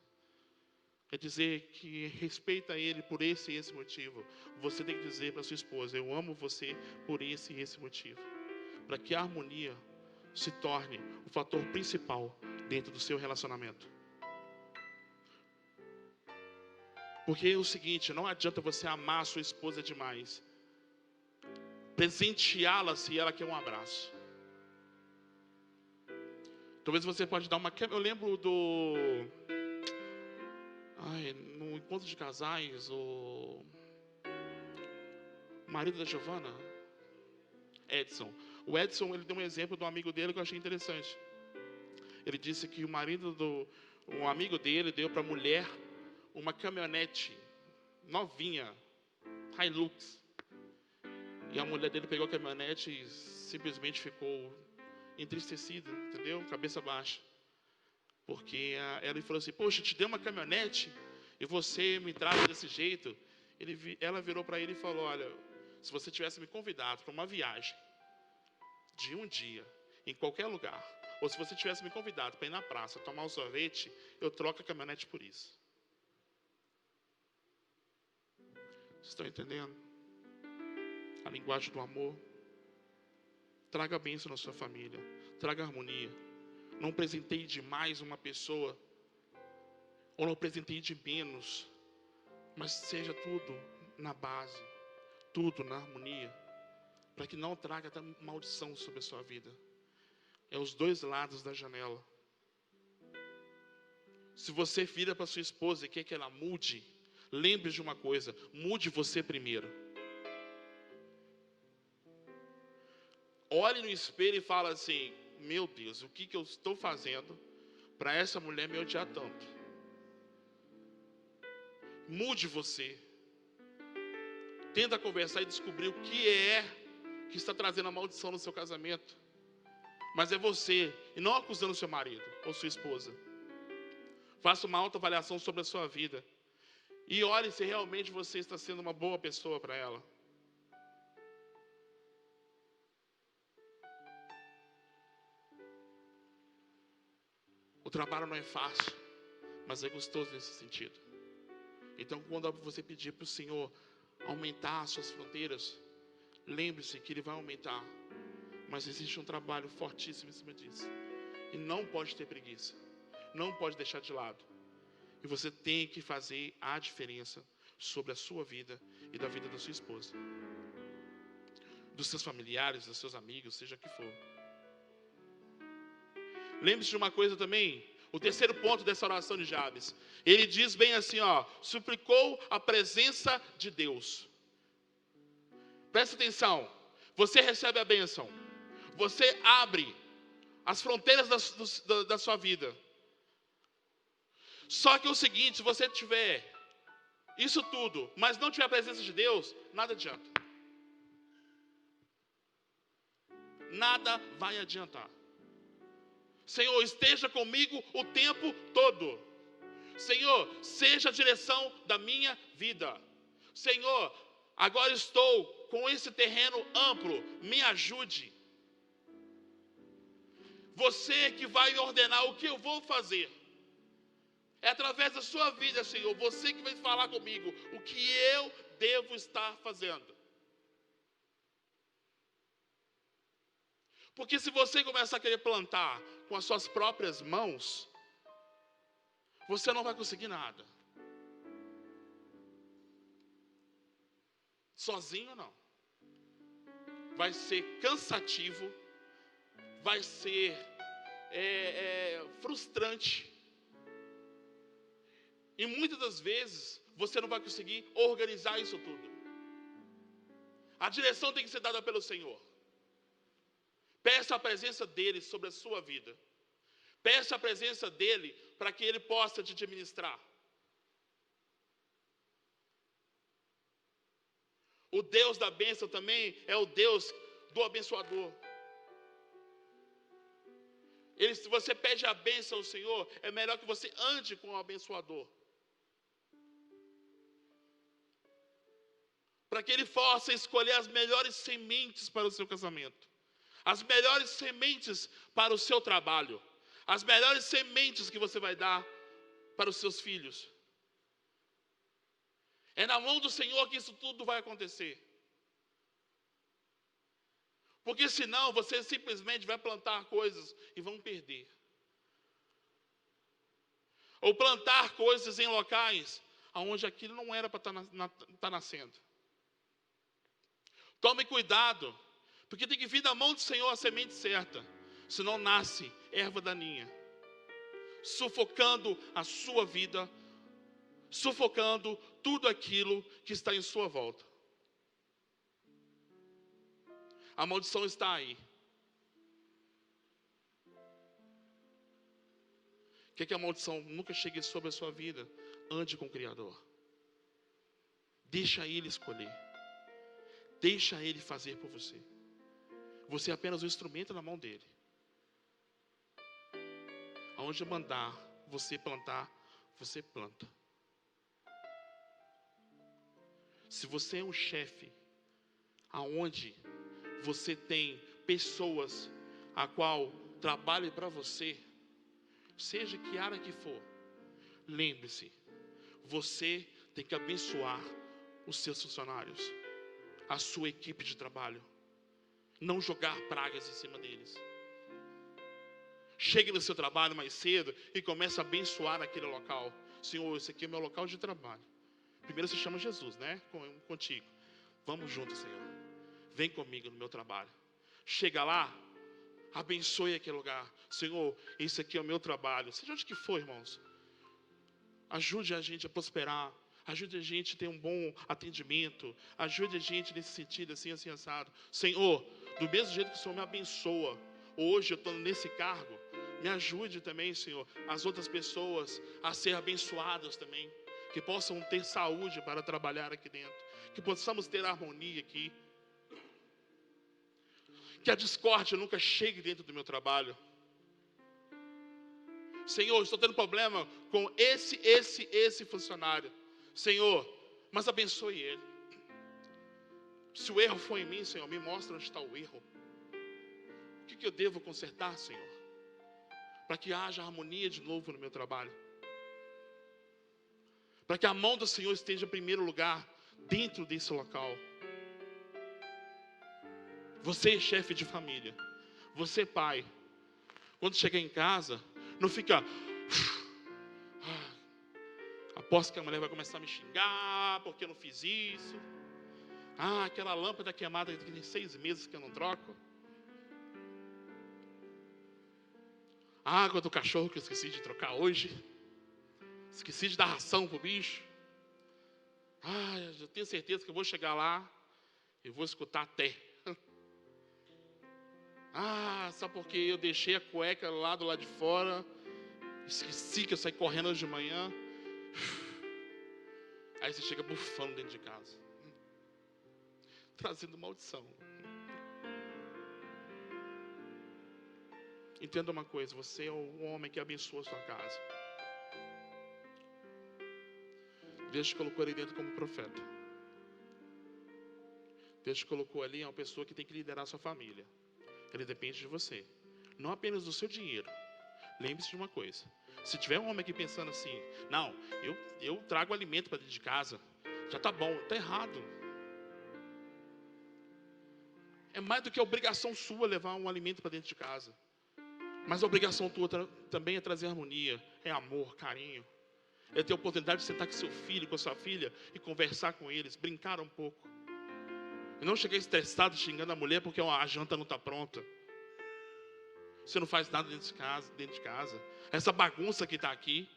É dizer que respeita ele por esse e esse motivo. Você tem que dizer para sua esposa, eu amo você por esse e esse motivo. Para que a harmonia se torne o fator principal dentro do seu relacionamento. Porque é o seguinte, não adianta você amar a sua esposa demais. Presenteá-la se ela quer um abraço. Talvez você pode dar uma... Eu lembro no encontro de casais, o marido da Giovana, Edson. O Edson, ele deu um exemplo de um amigo dele que eu achei interessante. Ele disse que um amigo dele deu para a mulher uma caminhonete novinha, Hilux. E a mulher dele pegou a caminhonete e simplesmente ficou entristecida, entendeu? Cabeça baixa. Porque ela falou assim, poxa, te dei uma caminhonete e você me trata desse jeito. Ela virou para ele e falou, olha, se você tivesse me convidado para uma viagem de um dia, em qualquer lugar, ou se você tivesse me convidado para ir na praça tomar um sorvete, eu troco a caminhonete por isso. Vocês estão entendendo? A linguagem do amor. Traga bênção na sua família. Traga harmonia. Não presenteie demais uma pessoa, ou não presenteie de menos, mas seja tudo na base, tudo na harmonia, para que não traga até maldição sobre a sua vida. É os dois lados da janela. Se você vira para sua esposa e quer que ela mude, lembre de uma coisa, mude você primeiro. Olhe no espelho e fala assim, meu Deus, o que eu estou fazendo para essa mulher me odiar tanto? Mude você. Tenta conversar e descobrir o que é que está trazendo a maldição no seu casamento. Mas é você, e não acusando seu marido ou sua esposa. Faça uma autoavaliação sobre a sua vida. E olhe se realmente você está sendo uma boa pessoa para ela. O trabalho não é fácil, mas é gostoso nesse sentido. Então, quando você pedir para o Senhor aumentar as suas fronteiras, lembre-se que Ele vai aumentar. Mas existe um trabalho fortíssimo em cima disso. E não pode ter preguiça. Não pode deixar de lado. E você tem que fazer a diferença sobre a sua vida e da vida da sua esposa. Dos seus familiares, dos seus amigos, seja o que for. Lembre-se de uma coisa também. O terceiro ponto dessa oração de Jabes. Ele diz bem assim, suplicou a presença de Deus. Presta atenção. Você recebe a bênção. Você abre as fronteiras da sua vida. Só que é o seguinte, se você tiver isso tudo, mas não tiver a presença de Deus, nada adianta. Nada vai adiantar. Senhor, esteja comigo o tempo todo. Senhor, seja a direção da minha vida. Senhor, agora estou com esse terreno amplo, me ajude. Você que vai me ordenar o que eu vou fazer. É através da sua vida, Senhor, você que vai falar comigo o que eu devo estar fazendo. Porque se você começar a querer plantar com as suas próprias mãos, você não vai conseguir nada. Sozinho não. Vai ser cansativo, vai ser frustrante. E muitas das vezes você não vai conseguir organizar isso tudo. A direção tem que ser dada pelo Senhor. Peça a presença dEle sobre a sua vida. Peça a presença dEle para que Ele possa te administrar. O Deus da bênção também é o Deus do abençoador. Se você pede a bênção ao Senhor, é melhor que você ande com o abençoador. Para que Ele possa escolher as melhores sementes para o seu casamento. As melhores sementes para o seu trabalho. As melhores sementes que você vai dar para os seus filhos. É na mão do Senhor que isso tudo vai acontecer. Porque senão você simplesmente vai plantar coisas e vão perder. Ou plantar coisas em locais onde aquilo não era para estar nascendo. Tome cuidado, porque tem que vir da mão do Senhor a semente certa. Senão nasce erva daninha, sufocando a sua vida, sufocando tudo aquilo que está em sua volta. A maldição está aí. Quer que a maldição nunca chegue sobre a sua vida? Ande com o Criador. Deixa Ele escolher. Deixa Ele fazer por você. Você é apenas um instrumento na mão dEle. Aonde mandar você plantar, você planta. Se você é um chefe, aonde você tem pessoas a qual trabalhem para você, seja que área que for, lembre-se, você tem que abençoar os seus funcionários, a sua equipe de trabalho, não jogar pragas em cima deles. Chegue no seu trabalho mais cedo e comece a abençoar aquele local. Senhor, esse aqui é o meu local de trabalho. Primeiro você chama Jesus, né? Contigo. Vamos juntos, Senhor. Vem comigo no meu trabalho. Chega lá, abençoe aquele lugar. Senhor, esse aqui é o meu trabalho. Seja onde que for, irmãos. Ajude a gente a prosperar. Ajude a gente a ter um bom atendimento. Ajude a gente nesse sentido, assim, assim, assado. Senhor, do mesmo jeito que o Senhor me abençoa, hoje eu estou nesse cargo, me ajude também, Senhor, as outras pessoas a ser abençoadas também. Que possam ter saúde para trabalhar aqui dentro. Que possamos ter harmonia aqui. Que a discórdia nunca chegue dentro do meu trabalho. Senhor, estou tendo problema com esse funcionário. Senhor, mas abençoe ele. Se o erro for em mim, Senhor, me mostra onde está o erro. O que eu devo consertar, Senhor? Para que haja harmonia de novo no meu trabalho. Para que a mão do Senhor esteja em primeiro lugar dentro desse local. Você, chefe de família, você, pai, quando chegar em casa, não fica... aposto que a mulher vai começar a me xingar porque eu não fiz isso. Aquela lâmpada queimada que tem 6 meses que eu não troco. A água do cachorro que eu esqueci de trocar hoje. Esqueci de dar ração pro bicho. Eu tenho certeza que eu vou chegar lá e vou escutar até. Só porque eu deixei a cueca lá do lado de fora. Esqueci que eu saí correndo hoje de manhã. Aí você chega bufando dentro de casa. Trazendo maldição. Entenda uma coisa, você é o homem que abençoa a sua casa. Deus te colocou ali dentro como profeta. Deus te colocou ali, é uma pessoa que tem que liderar a sua família. Ele depende de você, não apenas do seu dinheiro. Lembre-se de uma coisa, se tiver um homem aqui pensando assim, não, eu trago alimento para dentro de casa, já está bom, está errado. É mais do que a obrigação sua levar um alimento para dentro de casa. Mas a obrigação tua também é trazer harmonia, é amor, carinho. É ter a oportunidade de sentar com seu filho, com a sua filha e conversar com eles, brincar um pouco. E não chegar estressado xingando a mulher porque a janta não está pronta. Você não faz nada dentro de casa. Essa bagunça que está aqui.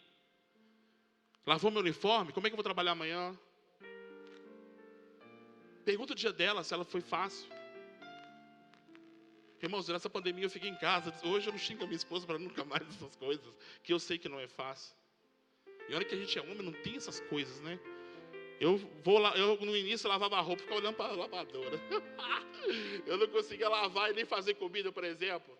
Lavou meu uniforme? Como é que eu vou trabalhar amanhã? Pergunta o dia dela se ela foi fácil. Irmãos, nessa pandemia eu fiquei em casa. Hoje eu não xingo a minha esposa para nunca mais essas coisas, que eu sei que não é fácil. E olha que a gente é homem, não tem essas coisas, né? Eu no início lavava a roupa, ficava olhando para a lavadora. Eu não conseguia lavar e nem fazer comida, por exemplo.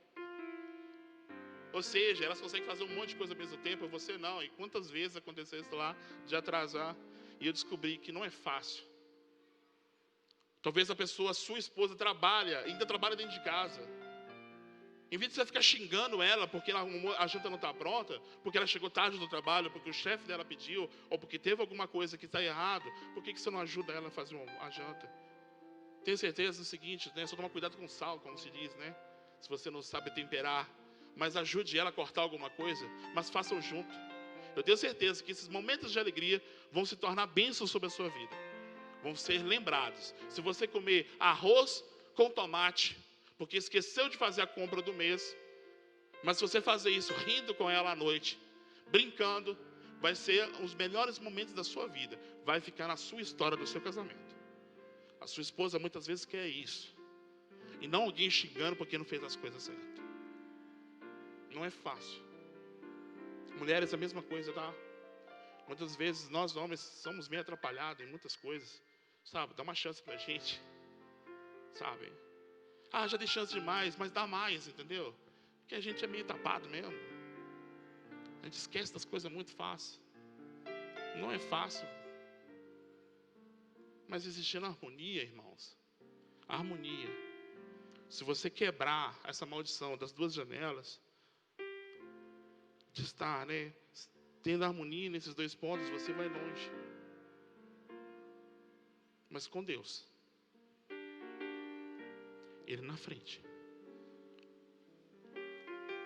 Ou seja, elas conseguem fazer um monte de coisa ao mesmo tempo, você não. E quantas vezes aconteceu isso lá, de atrasar, e eu descobri que não é fácil. Talvez a pessoa, sua esposa, ainda trabalha dentro de casa. Em vez de você ficar xingando ela porque a janta não está pronta, porque ela chegou tarde do trabalho, porque o chefe dela pediu, ou porque teve alguma coisa que está errado, por que você não ajuda ela a fazer a janta? Tenho certeza do seguinte, né? Só toma cuidado com o sal, como se diz, né? Se você não sabe temperar, mas ajude ela a cortar alguma coisa, mas façam junto. Eu tenho certeza que esses momentos de alegria vão se tornar bênçãos sobre a sua vida. Vão ser lembrados. Se você comer arroz com tomate, porque esqueceu de fazer a compra do mês, mas se você fazer isso rindo com ela à noite, brincando, vai ser os melhores momentos da sua vida. Vai ficar na sua história do seu casamento. A sua esposa muitas vezes quer isso. E não alguém xingando porque não fez as coisas certas. Não é fácil. Mulheres, a mesma coisa, tá? Muitas vezes nós homens somos meio atrapalhados em muitas coisas. Sabe, dá uma chance pra gente. sabe? Já dei chance demais, mas dá mais, entendeu? Porque a gente é meio tapado mesmo. A gente esquece das coisas muito fácil. Não é fácil. Mas existindo harmonia, irmãos. Harmonia. Se você quebrar essa maldição das duas janelas, de estar, tendo harmonia nesses dois pontos, você vai longe. Mas com Deus, Ele na frente.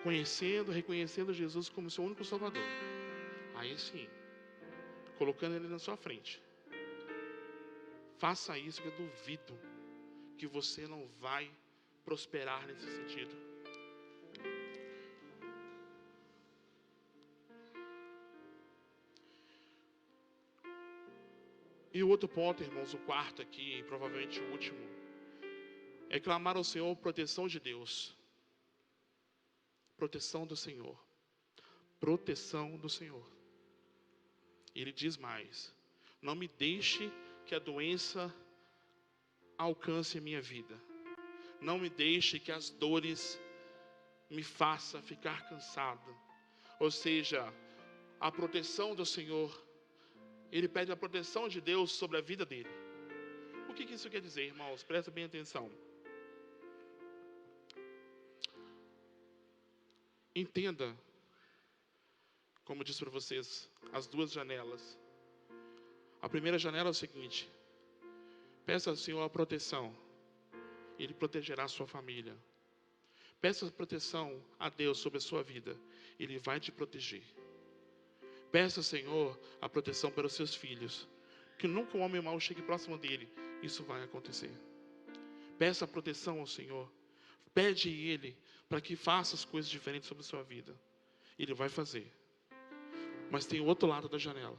Conhecendo, reconhecendo Jesus como seu único Salvador. Aí sim, colocando Ele na sua frente. Faça isso, que eu duvido que você não vai prosperar nesse sentido. E o outro ponto, irmãos, o quarto aqui, provavelmente o último, é clamar ao Senhor proteção de Deus. Proteção do Senhor. Proteção do Senhor. Ele diz mais: não me deixe que a doença alcance a minha vida. Não me deixe que as dores me façam ficar cansado. Ou seja, a proteção do Senhor. Ele pede a proteção de Deus sobre a vida dele. O que isso quer dizer, irmãos? Presta bem atenção. Entenda, como eu disse para vocês, as duas janelas. A primeira janela é o seguinte: peça ao Senhor a proteção. Ele protegerá a sua família. Peça proteção a Deus sobre a sua vida. Ele vai te proteger. Peça ao Senhor a proteção para os seus filhos. Que nunca um homem mau chegue próximo dele. Isso vai acontecer. Peça a proteção ao Senhor. Pede a Ele para que faça as coisas diferentes sobre a sua vida. Ele vai fazer. Mas tem o outro lado da janela.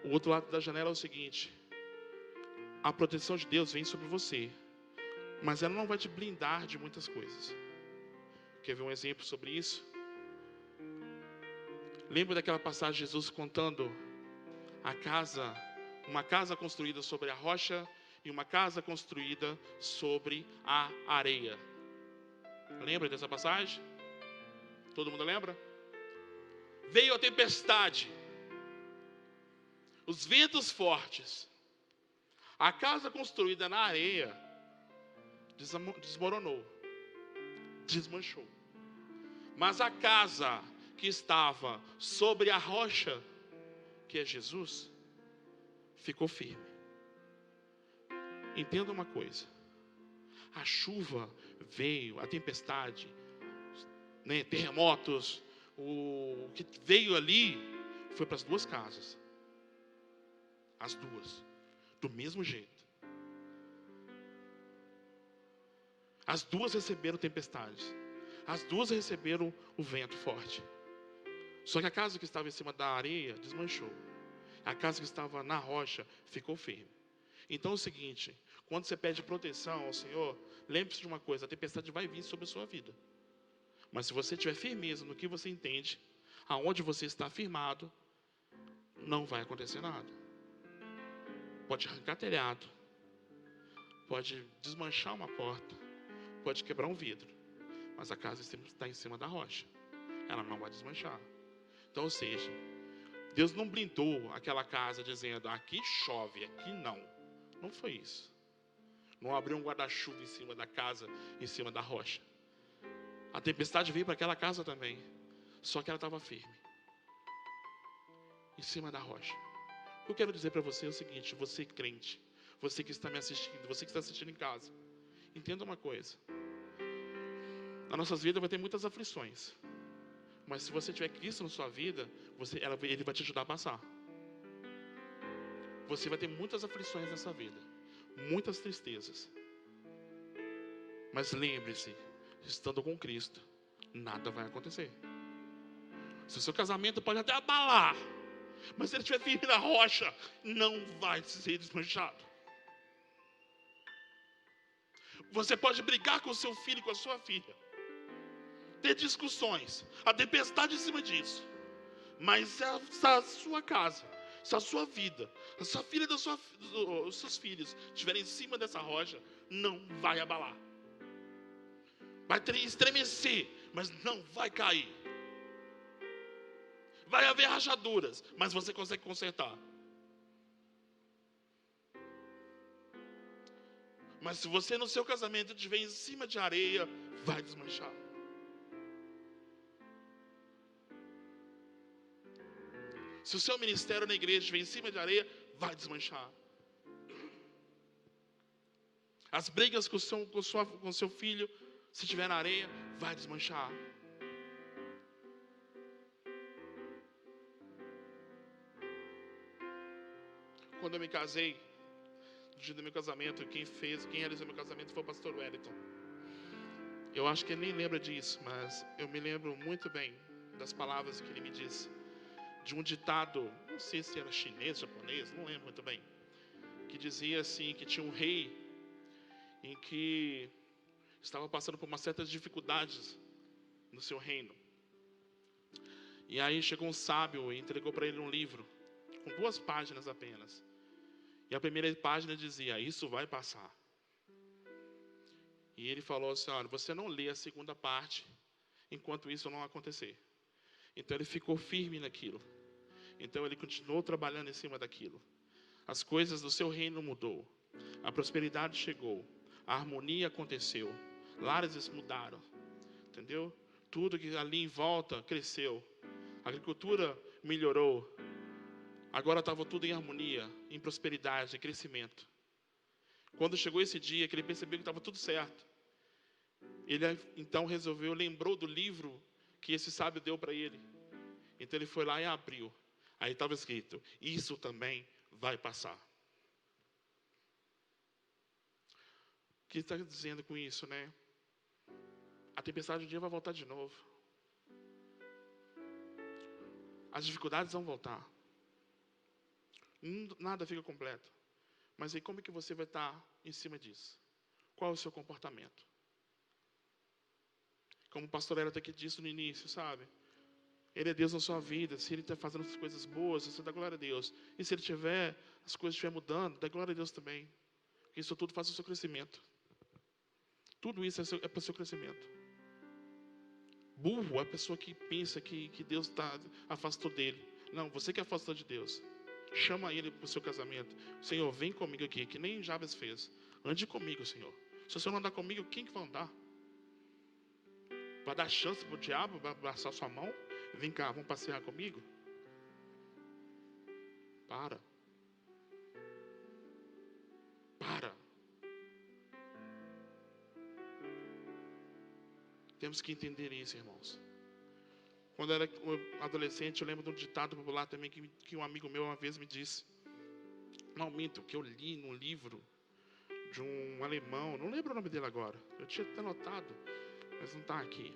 O outro lado da janela é o seguinte: a proteção de Deus vem sobre você, mas ela não vai te blindar de muitas coisas. Quer ver um exemplo sobre isso? Lembra daquela passagem de Jesus contando uma casa construída sobre a rocha e uma casa construída sobre a areia. Lembra dessa passagem? Todo mundo lembra? Veio a tempestade, os ventos fortes, a casa construída na areia desmoronou, desmanchou. Mas a casa que estava sobre a rocha, que é Jesus, ficou firme. Entenda uma coisa: a chuva veio, a tempestade, terremotos, o que veio ali foi para as duas casas. As duas, do mesmo jeito. As duas receberam tempestades. As duas receberam o vento forte. Só que a casa que estava em cima da areia desmanchou. A casa que estava na rocha ficou firme. Então é o seguinte: quando você pede proteção ao Senhor, lembre-se de uma coisa: a tempestade vai vir sobre a sua vida. Mas se você tiver firmeza no que você entende, aonde você está firmado, não vai acontecer nada. Pode arrancar telhado, pode desmanchar uma porta, pode quebrar um vidro, mas a casa está em cima da rocha. Ela não vai desmanchar. Então, ou seja, Deus não blindou aquela casa dizendo: aqui chove, aqui não. Não foi isso. Não abriu um guarda-chuva em cima da casa, em cima da rocha. A tempestade veio para aquela casa também, só que ela estava firme, em cima da rocha. O que eu quero dizer para você é o seguinte: você crente, você que está me assistindo, você que está assistindo em casa, entenda uma coisa: na nossas vidas vai ter muitas aflições, mas se você tiver Cristo na sua vida, Ele vai te ajudar a passar. Você vai ter muitas aflições nessa vida, muitas tristezas, mas lembre-se, estando com Cristo, nada vai acontecer. Se o seu casamento pode até abalar, mas se ele estiver firme na rocha, não vai ser desmanchado. Você pode brigar com o seu filho e com a sua filha, ter discussões, a tempestade em cima disso, mas se a sua casa Se a sua vida, a sua filha os seus filhos estiverem em cima dessa rocha, não vai abalar. Vai estremecer, mas não vai cair. Vai haver rachaduras, mas você consegue consertar. Mas se você no seu casamento estiver em cima de areia, vai desmanchar. Se o seu ministério na igreja estiver em cima de areia, vai desmanchar. As brigas com o seu filho, se estiver na areia, vai desmanchar. Quando eu me casei, no dia do meu casamento, quem realizou meu casamento foi o pastor Wellington. Eu acho que ele nem lembra disso, mas eu me lembro muito bem das palavras que ele me disse. De um ditado, não sei se era chinês, japonês, não lembro muito bem, que dizia assim, que tinha um rei em que estava passando por umas certas dificuldades no seu reino. E aí chegou um sábio e entregou para ele um livro, com 2 páginas apenas. E a primeira página dizia, isso vai passar. E ele falou assim, olha, você não lê a segunda parte, enquanto isso não acontecer. Então ele ficou firme naquilo. Então ele continuou trabalhando em cima daquilo. As coisas do seu reino mudou. A prosperidade chegou. A harmonia aconteceu. Lares mudaram. Entendeu? Tudo que ali em volta cresceu. A agricultura melhorou. Agora estava tudo em harmonia, em prosperidade, em crescimento. Quando chegou esse dia que ele percebeu que estava tudo certo, ele então lembrou do livro que esse sábio deu para ele. Então ele foi lá e abriu. Aí estava escrito, isso também vai passar. O que está dizendo com isso, né? A tempestade um dia vai voltar de novo. As dificuldades vão voltar. Nada fica completo. Mas aí como é que você vai estar em cima disso? Qual é o seu comportamento? Como o pastor Era até que disse no início, sabe? Ele é Deus na sua vida. Se Ele está fazendo as coisas boas, você dá glória a Deus. E se Ele as coisas estiverem mudando, dá glória a Deus também. Isso tudo faz o seu crescimento. Tudo isso é para o seu crescimento. Burro é a pessoa que pensa que Deus afastou dele. Não, você que afastou de Deus. Chama ele para o seu casamento. Senhor, vem comigo aqui, que nem Jabes fez. Ande comigo, Senhor. Se o Senhor não andar comigo, quem que vai andar? Vai dar chance para o diabo, vai abraçar sua mão? Vem cá, vamos passear comigo? Para. Temos que entender isso, irmãos. Quando eu era adolescente, eu lembro de um ditado popular também que um amigo meu uma vez me disse. Não minto, que eu li num livro de um alemão, não lembro o nome dele agora. Eu tinha até anotado, mas não está aqui.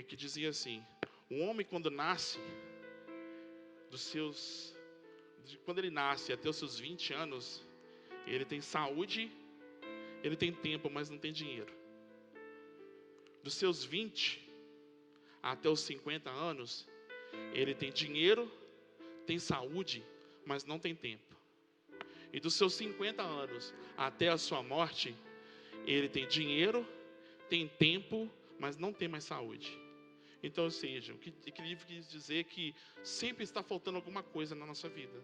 Que dizia assim, o homem quando nasce, quando ele nasce até os seus 20 anos, ele tem saúde, ele tem tempo, mas não tem dinheiro. Dos seus 20 até os 50 anos, ele tem dinheiro, tem saúde, mas não tem tempo. E dos seus 50 anos até a sua morte, ele tem dinheiro, tem tempo, mas não tem mais saúde. Então, ou seja, o que livro quis dizer que sempre está faltando alguma coisa na nossa vida.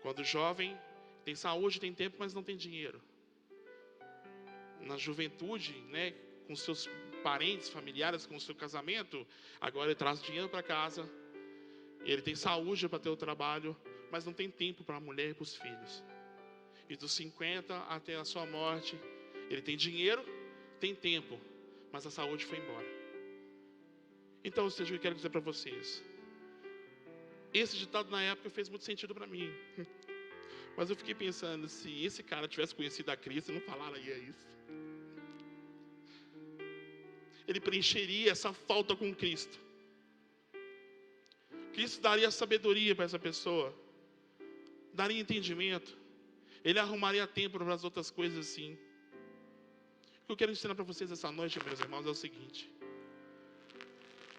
Quando jovem, tem saúde, tem tempo, mas não tem dinheiro. Na juventude, né, com seus parentes, familiares, com o seu casamento, agora ele traz dinheiro para casa, ele tem saúde para ter o trabalho, mas não tem tempo para a mulher e para os filhos. E dos 50 até a sua morte, ele tem dinheiro, tem tempo, mas a saúde foi embora. Então, ou seja, eu quero dizer para vocês, esse ditado na época fez muito sentido para mim. Mas eu fiquei pensando, se esse cara tivesse conhecido a Cristo, não falaria isso. Ele preencheria essa falta com Cristo. Cristo daria sabedoria para essa pessoa, daria entendimento, ele arrumaria tempo para as outras coisas assim. O que eu quero ensinar para vocês essa noite, meus irmãos, é o seguinte: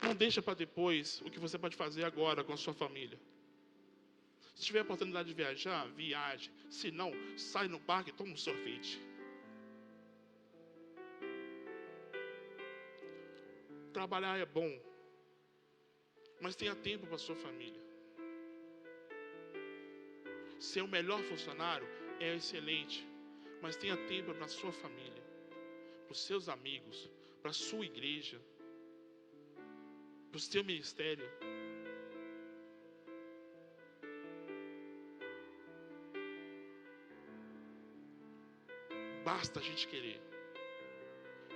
não deixa para depois o que você pode fazer agora com a sua família. Se tiver a oportunidade de viajar, viaje. Se não, sai no parque e toma um sorvete. Trabalhar é bom, mas tenha tempo para a sua família. Ser o melhor funcionário é excelente, mas tenha tempo para a sua família, para os seus amigos, para a sua igreja, para o seu ministério. Basta a gente querer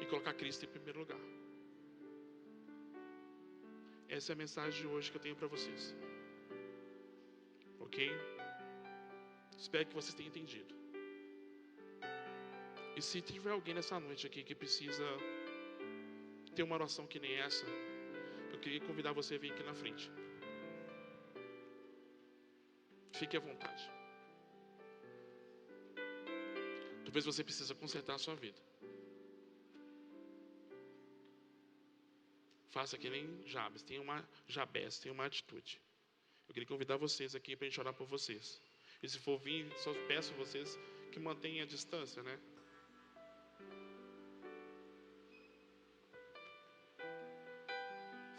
e colocar Cristo em primeiro lugar. Essa é a mensagem de hoje que eu tenho para vocês. Ok? Espero que vocês tenham entendido. E se tiver alguém nessa noite aqui que precisa ter uma oração que nem essa, eu queria convidar você a vir aqui na frente. Fique à vontade. Talvez você precise consertar a sua vida. Faça que nem Jabes, tenha uma atitude. Eu queria convidar vocês aqui para a gente orar por vocês. E se for vir, só peço a vocês que mantenham a distância, né?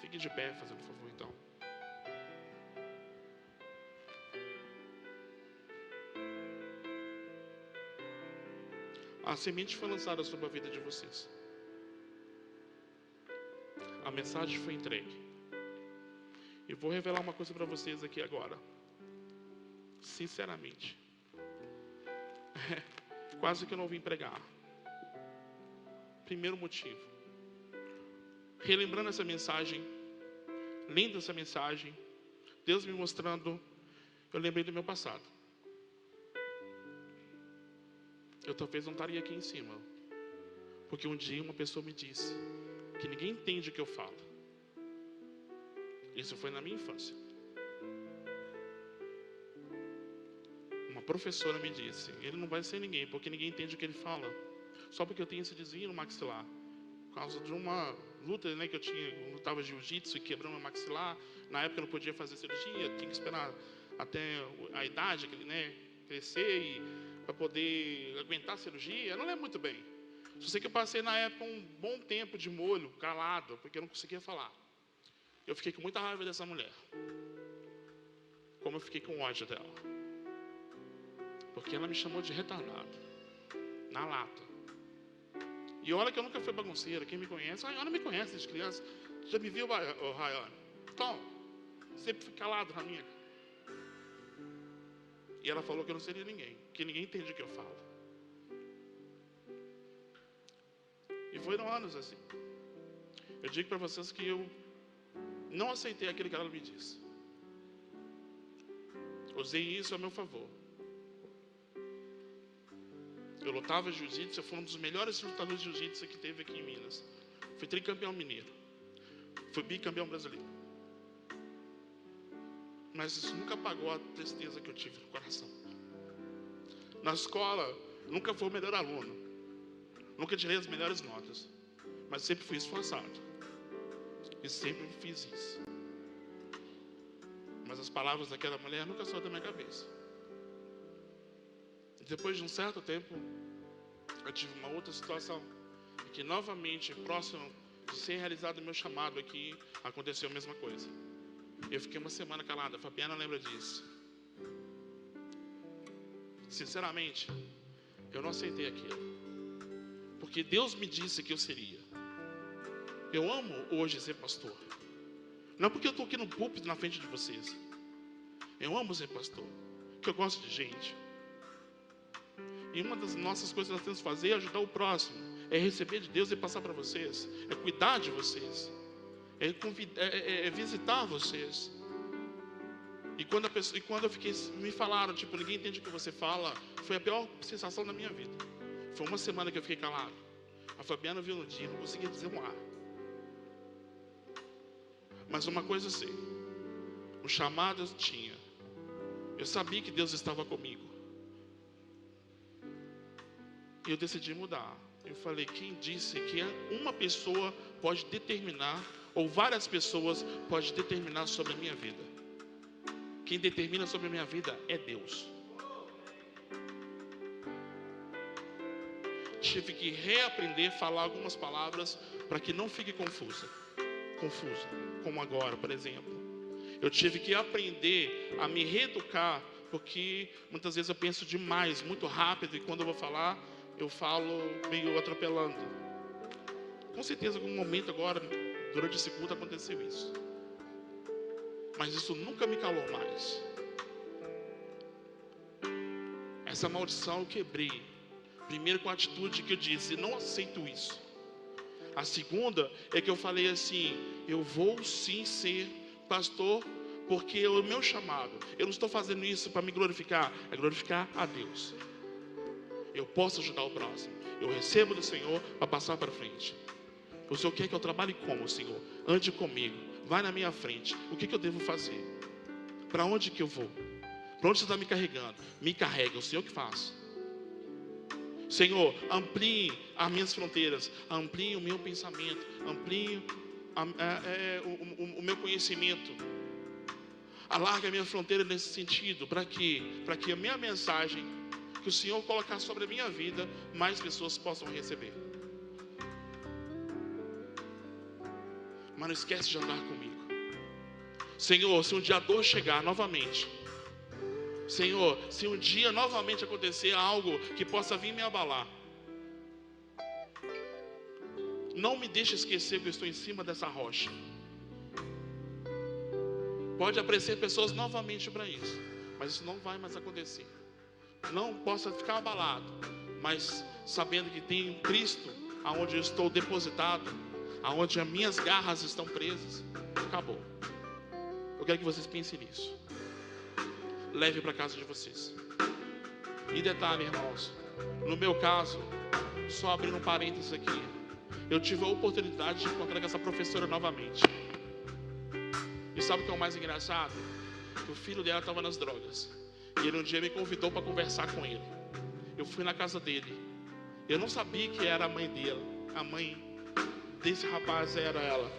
Fique de pé, fazendo favor, então. A semente foi lançada sobre a vida de vocês. A mensagem foi entregue. E vou revelar uma coisa para vocês aqui agora. Sinceramente. Quase que eu não vim pregar. Primeiro motivo. Relembrando essa mensagem, lendo essa mensagem, Deus me mostrando, eu lembrei do meu passado. Eu talvez não estaria aqui em cima, porque um dia uma pessoa me disse que ninguém entende o que eu falo. Isso foi na minha infância. Uma professora me disse: ele não vai ser ninguém, porque ninguém entende o que ele fala. Só porque eu tenho esse desvio no maxilar. Por causa de uma luta, né, que eu tinha, eu lutava jiu-jitsu e quebrou meu maxilar. Na época eu não podia fazer cirurgia, tinha que esperar até a idade, né, crescer para poder aguentar a cirurgia. Eu não lembro muito bem. Só sei que eu passei na época um bom tempo de molho, calado, porque eu não conseguia falar. Eu fiquei com muita raiva dessa mulher. Como eu fiquei com ódio dela. Porque ela me chamou de retardado. Na lata. E olha que eu nunca fui bagunceira. Quem me conhece, a Rayane me conhece desde criança. Já me viu, Rayane? Então, sempre fui calado na minha. E ela falou que eu não seria ninguém. Que ninguém entende o que eu falo. E foram anos assim. Eu digo para vocês que eu não aceitei aquilo que ela me disse. Usei isso a meu favor. Eu lutava jiu-jitsu, eu fui um dos melhores lutadores de jiu-jitsu que teve aqui em Minas. Fui tricampeão mineiro. Fui bicampeão brasileiro. Mas isso nunca apagou a tristeza que eu tive no coração. Na escola, nunca fui o melhor aluno. Nunca tirei as melhores notas. Mas sempre fui esforçado. E sempre fiz isso. Mas as palavras daquela mulher nunca saíram da minha cabeça. E depois de um certo tempo, eu tive uma outra situação. E que novamente, próximo de ser realizado o meu chamado aqui, aconteceu a mesma coisa. Eu fiquei uma semana calado. A Fabiana lembra disso. Sinceramente, eu não aceitei aquilo. Porque Deus me disse que eu seria. Eu amo hoje ser pastor. Não porque eu estou aqui no púlpito na frente de vocês. Eu amo ser pastor. Porque eu gosto de gente. E uma das nossas coisas que nós temos que fazer é ajudar o próximo. É receber de Deus e passar para vocês. É cuidar de vocês. É visitar vocês. E quando me falaram, tipo, ninguém entende o que você fala, foi a pior sensação da minha vida. Foi uma semana que eu fiquei calado. A Fabiana viu no dia, não conseguia dizer um A. Mas uma coisa eu sei. O chamado eu tinha. Eu sabia que Deus estava comigo. E eu decidi mudar. Eu falei, quem disse que uma pessoa pode determinar, ou várias pessoas podem determinar sobre a minha vida? Quem determina sobre a minha vida é Deus. Tive que reaprender a falar algumas palavras para que não fique confuso, como agora, por exemplo. Eu tive que aprender a me reeducar, porque muitas vezes eu penso demais, muito rápido, e quando eu vou falar, eu falo meio atropelando. Com certeza, em algum momento agora, durante esse culto, aconteceu isso. Mas isso nunca me calou mais. Essa maldição eu quebrei. Primeiro com a atitude que eu disse, não aceito isso. A segunda é que eu falei assim, eu vou sim ser pastor, porque é o meu chamado. Eu não estou fazendo isso para me glorificar, é glorificar a Deus. Eu posso ajudar o próximo. Eu recebo do Senhor para passar para frente. O Senhor quer que eu trabalhe como, Senhor? Ande comigo, vai na minha frente. O que eu devo fazer? Para onde que eu vou? Para onde você está me carregando? Me carrega, é o Senhor que faz. Senhor, amplie as minhas fronteiras, amplie o meu pensamento, amplie o meu conhecimento. Alargue a minha fronteira nesse sentido. Para quê? Para que a minha mensagem, que o Senhor colocar sobre a minha vida, mais pessoas possam receber. Mas não esquece de andar comigo. Senhor, se um dia a dor chegar novamente, Senhor, se um dia novamente acontecer algo que possa vir me abalar, não me deixe esquecer que eu estou em cima dessa rocha. Pode aparecer pessoas novamente para isso, mas isso não vai mais acontecer. Não possa ficar abalado, mas sabendo que tem um Cristo aonde eu estou depositado, aonde as minhas garras estão presas. Acabou. Eu quero que vocês pensem nisso. Leve para casa de vocês. E detalhe, irmãos, no meu caso, só abrindo um parênteses aqui, eu tive a oportunidade de encontrar com essa professora novamente. E sabe o que é o mais engraçado? Que o filho dela estava nas drogas. E ele um dia me convidou para conversar com ele. Eu fui na casa dele. Eu não sabia que era a mãe dele. A mãe desse rapaz era ela.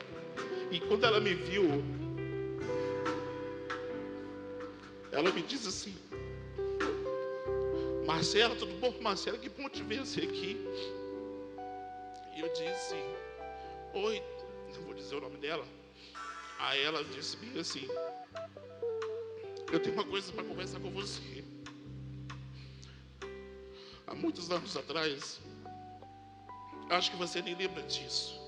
E quando ela me viu, ela me disse assim: Marcelo, tudo bom? Marcelo, que bom te ver você aqui. E eu disse: oi, não vou dizer o nome dela. Aí ela disse bem assim: eu tenho uma coisa para conversar com você. Há muitos anos atrás, acho que você nem lembra disso,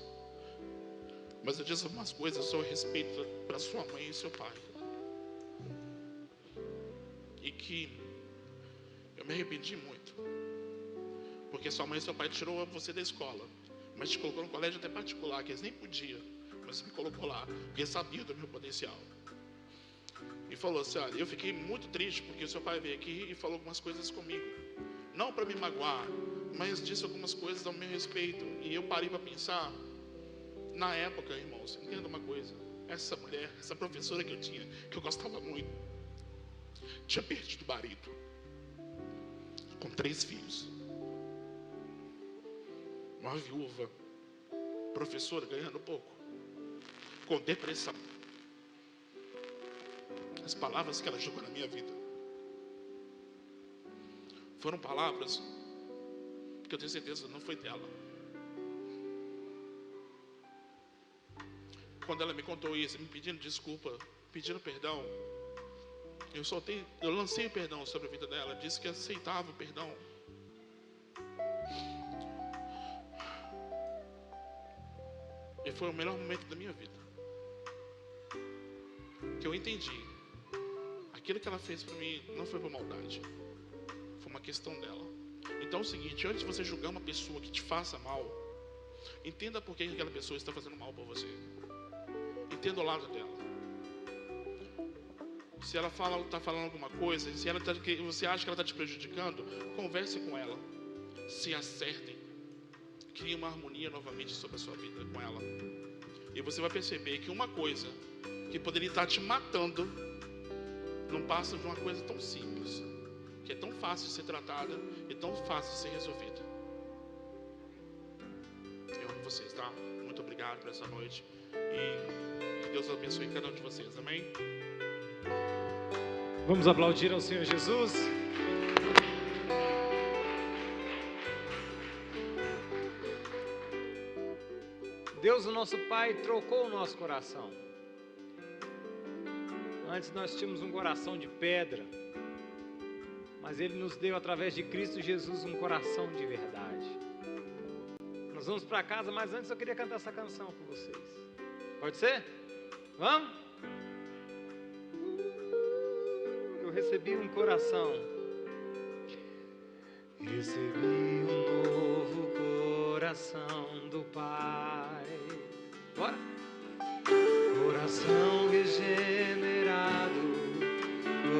mas eu disse algumas coisas a seu respeito para sua mãe e seu pai. E que eu me arrependi muito. Porque sua mãe e seu pai tirou você da escola, mas te colocou no colégio até particular, que eles nem podiam, mas me colocou lá, porque sabia do meu potencial. E falou assim: olha, eu fiquei muito triste porque o seu pai veio aqui e falou algumas coisas comigo. Não para me magoar, mas disse algumas coisas ao meu respeito. E eu parei para pensar. Na época, irmãos, entenda uma coisa: essa mulher, essa professora que eu tinha, que eu gostava muito, tinha perdido o marido, com 3 filhos, uma viúva, professora ganhando pouco, com depressão. As palavras que ela jogou na minha vida foram palavras que eu tenho certeza não foi dela. Quando ela me contou isso, me pedindo desculpa, pedindo perdão, eu lancei o perdão sobre a vida dela. Disse que aceitava o perdão. E foi o melhor momento da minha vida, que eu entendi: aquilo que ela fez para mim não foi por maldade, foi uma questão dela. Então é o seguinte: antes de você julgar uma pessoa que te faça mal, entenda por que aquela pessoa está fazendo mal por você. Entenda o lado dela. Se ela está falando alguma coisa, se você acha que ela está te prejudicando, converse com ela, se acertem, crie uma harmonia novamente sobre a sua vida com ela. E você vai perceber que uma coisa que poderia estar te matando não passa de uma coisa tão simples, que é tão fácil de ser tratada e tão fácil de ser resolvida. Eu amo vocês, tá? Muito obrigado por essa noite. E que Deus abençoe cada um de vocês, amém? Vamos aplaudir ao Senhor Jesus. Deus, o nosso Pai, trocou o nosso coração. Antes nós tínhamos um coração de pedra, mas Ele nos deu, através de Cristo Jesus, um coração de verdade. Nós vamos para casa, mas antes eu queria cantar essa canção com vocês. Pode ser? Vamos? Eu recebi um coração. Recebi um novo coração do Pai. Bora! Coração regenerado,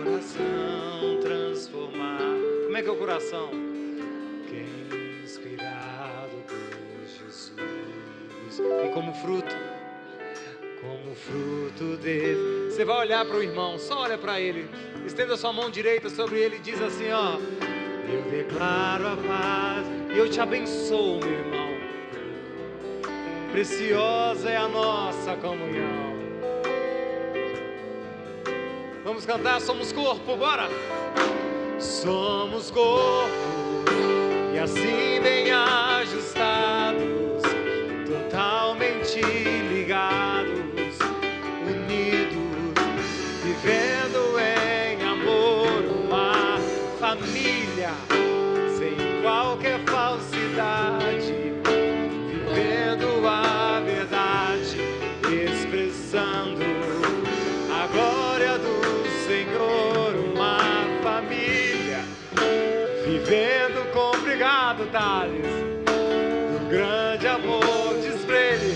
coração transformado. Como é que é o coração? Que é inspirado por Jesus. E como fruto dele. Você vai olhar para o irmão, só olha para ele. Estenda sua mão direita sobre ele e diz assim, ó: eu declaro a paz e eu te abençoo, meu irmão. Preciosa é a nossa comunhão. Vamos cantar, somos corpo, bora! Somos corpo, e assim bem ajustados, totalmente ligados, unidos, vivendo em amor, uma família, sem qualquer falsidade, vivendo a verdade, expressando a glória do Senhor, uma família, vivendo com, obrigado, Thales, do grande amor. Diz pra ele: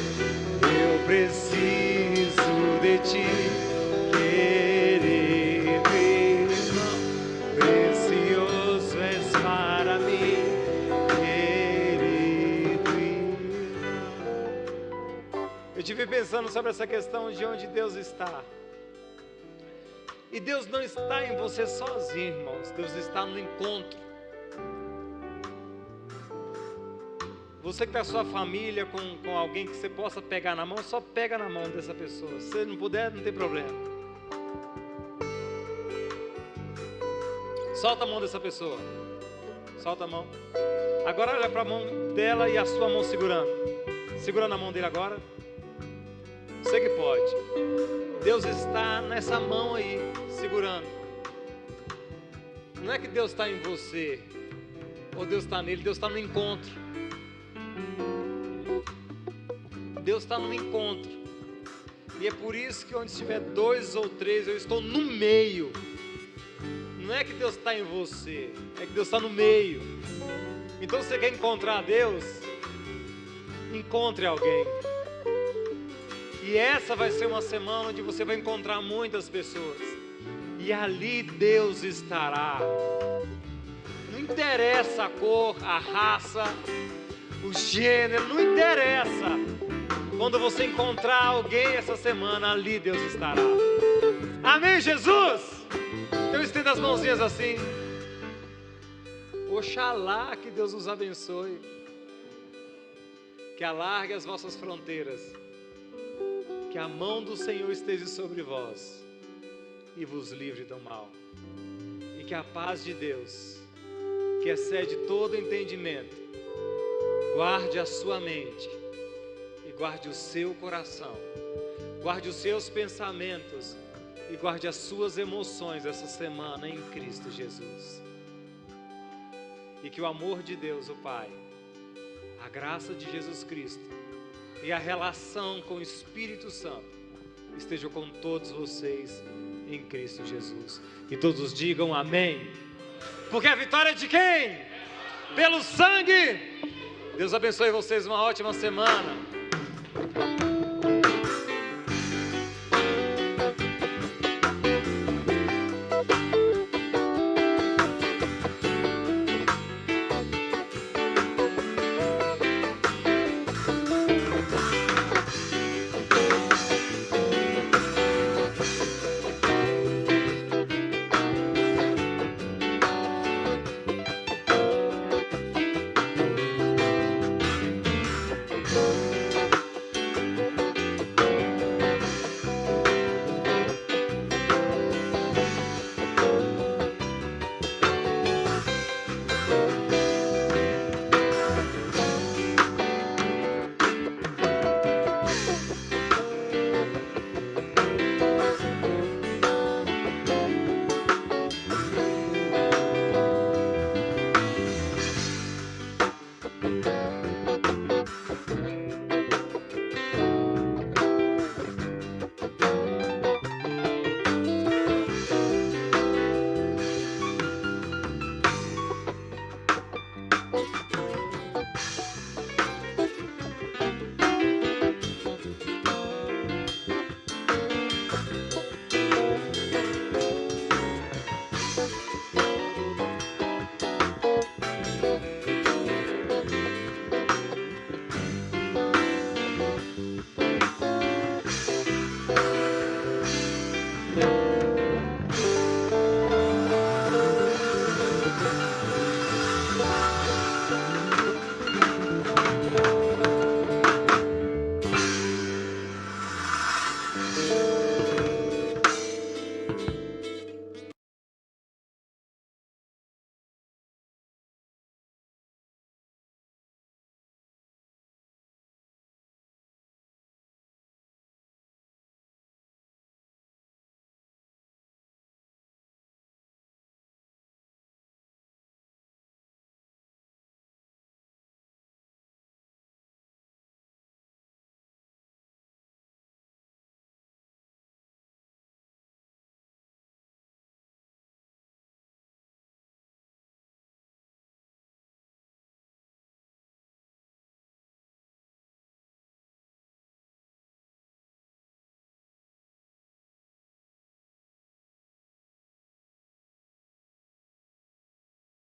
eu preciso de ti, querido irmão, precioso és para mim, querido irmão. Eu estive pensando sobre essa questão de onde Deus está. E Deus não está em você sozinho, irmãos. Deus está no encontro. Você que está com a sua família, com alguém que você possa pegar na mão, só pega na mão dessa pessoa. Se você não puder, não tem problema. Solta a mão dessa pessoa. Solta a mão. Agora olha para a mão dela e a sua mão segurando. Segura na mão dele agora. Você que pode. Deus está nessa mão aí, segurando. Não é que Deus está em você, ou Deus está nele, Deus está no encontro. Deus está no encontro. E é por isso que onde estiver 2 ou 3, eu estou no meio. Não é que Deus está em você, é que Deus está no meio. Então você quer encontrar Deus? Encontre alguém. E essa vai ser uma semana onde você vai encontrar muitas pessoas. E ali Deus estará. Não interessa a cor, a raça, o gênero, não interessa. Quando você encontrar alguém essa semana, ali Deus estará. Amém, Jesus? Então estenda as mãozinhas assim. Oxalá que Deus os abençoe. Que alargue as vossas fronteiras. Que a mão do Senhor esteja sobre vós e vos livre do mal. E que a paz de Deus, que excede todo entendimento, guarde a sua mente e guarde o seu coração, guarde os seus pensamentos e guarde as suas emoções essa semana em Cristo Jesus. E que o amor de Deus, o Pai, a graça de Jesus Cristo e a relação com o Espírito Santo estejam com todos vocês em Cristo Jesus. E todos digam amém. Porque a vitória é de quem? Pelo sangue. Deus abençoe vocês, uma ótima semana.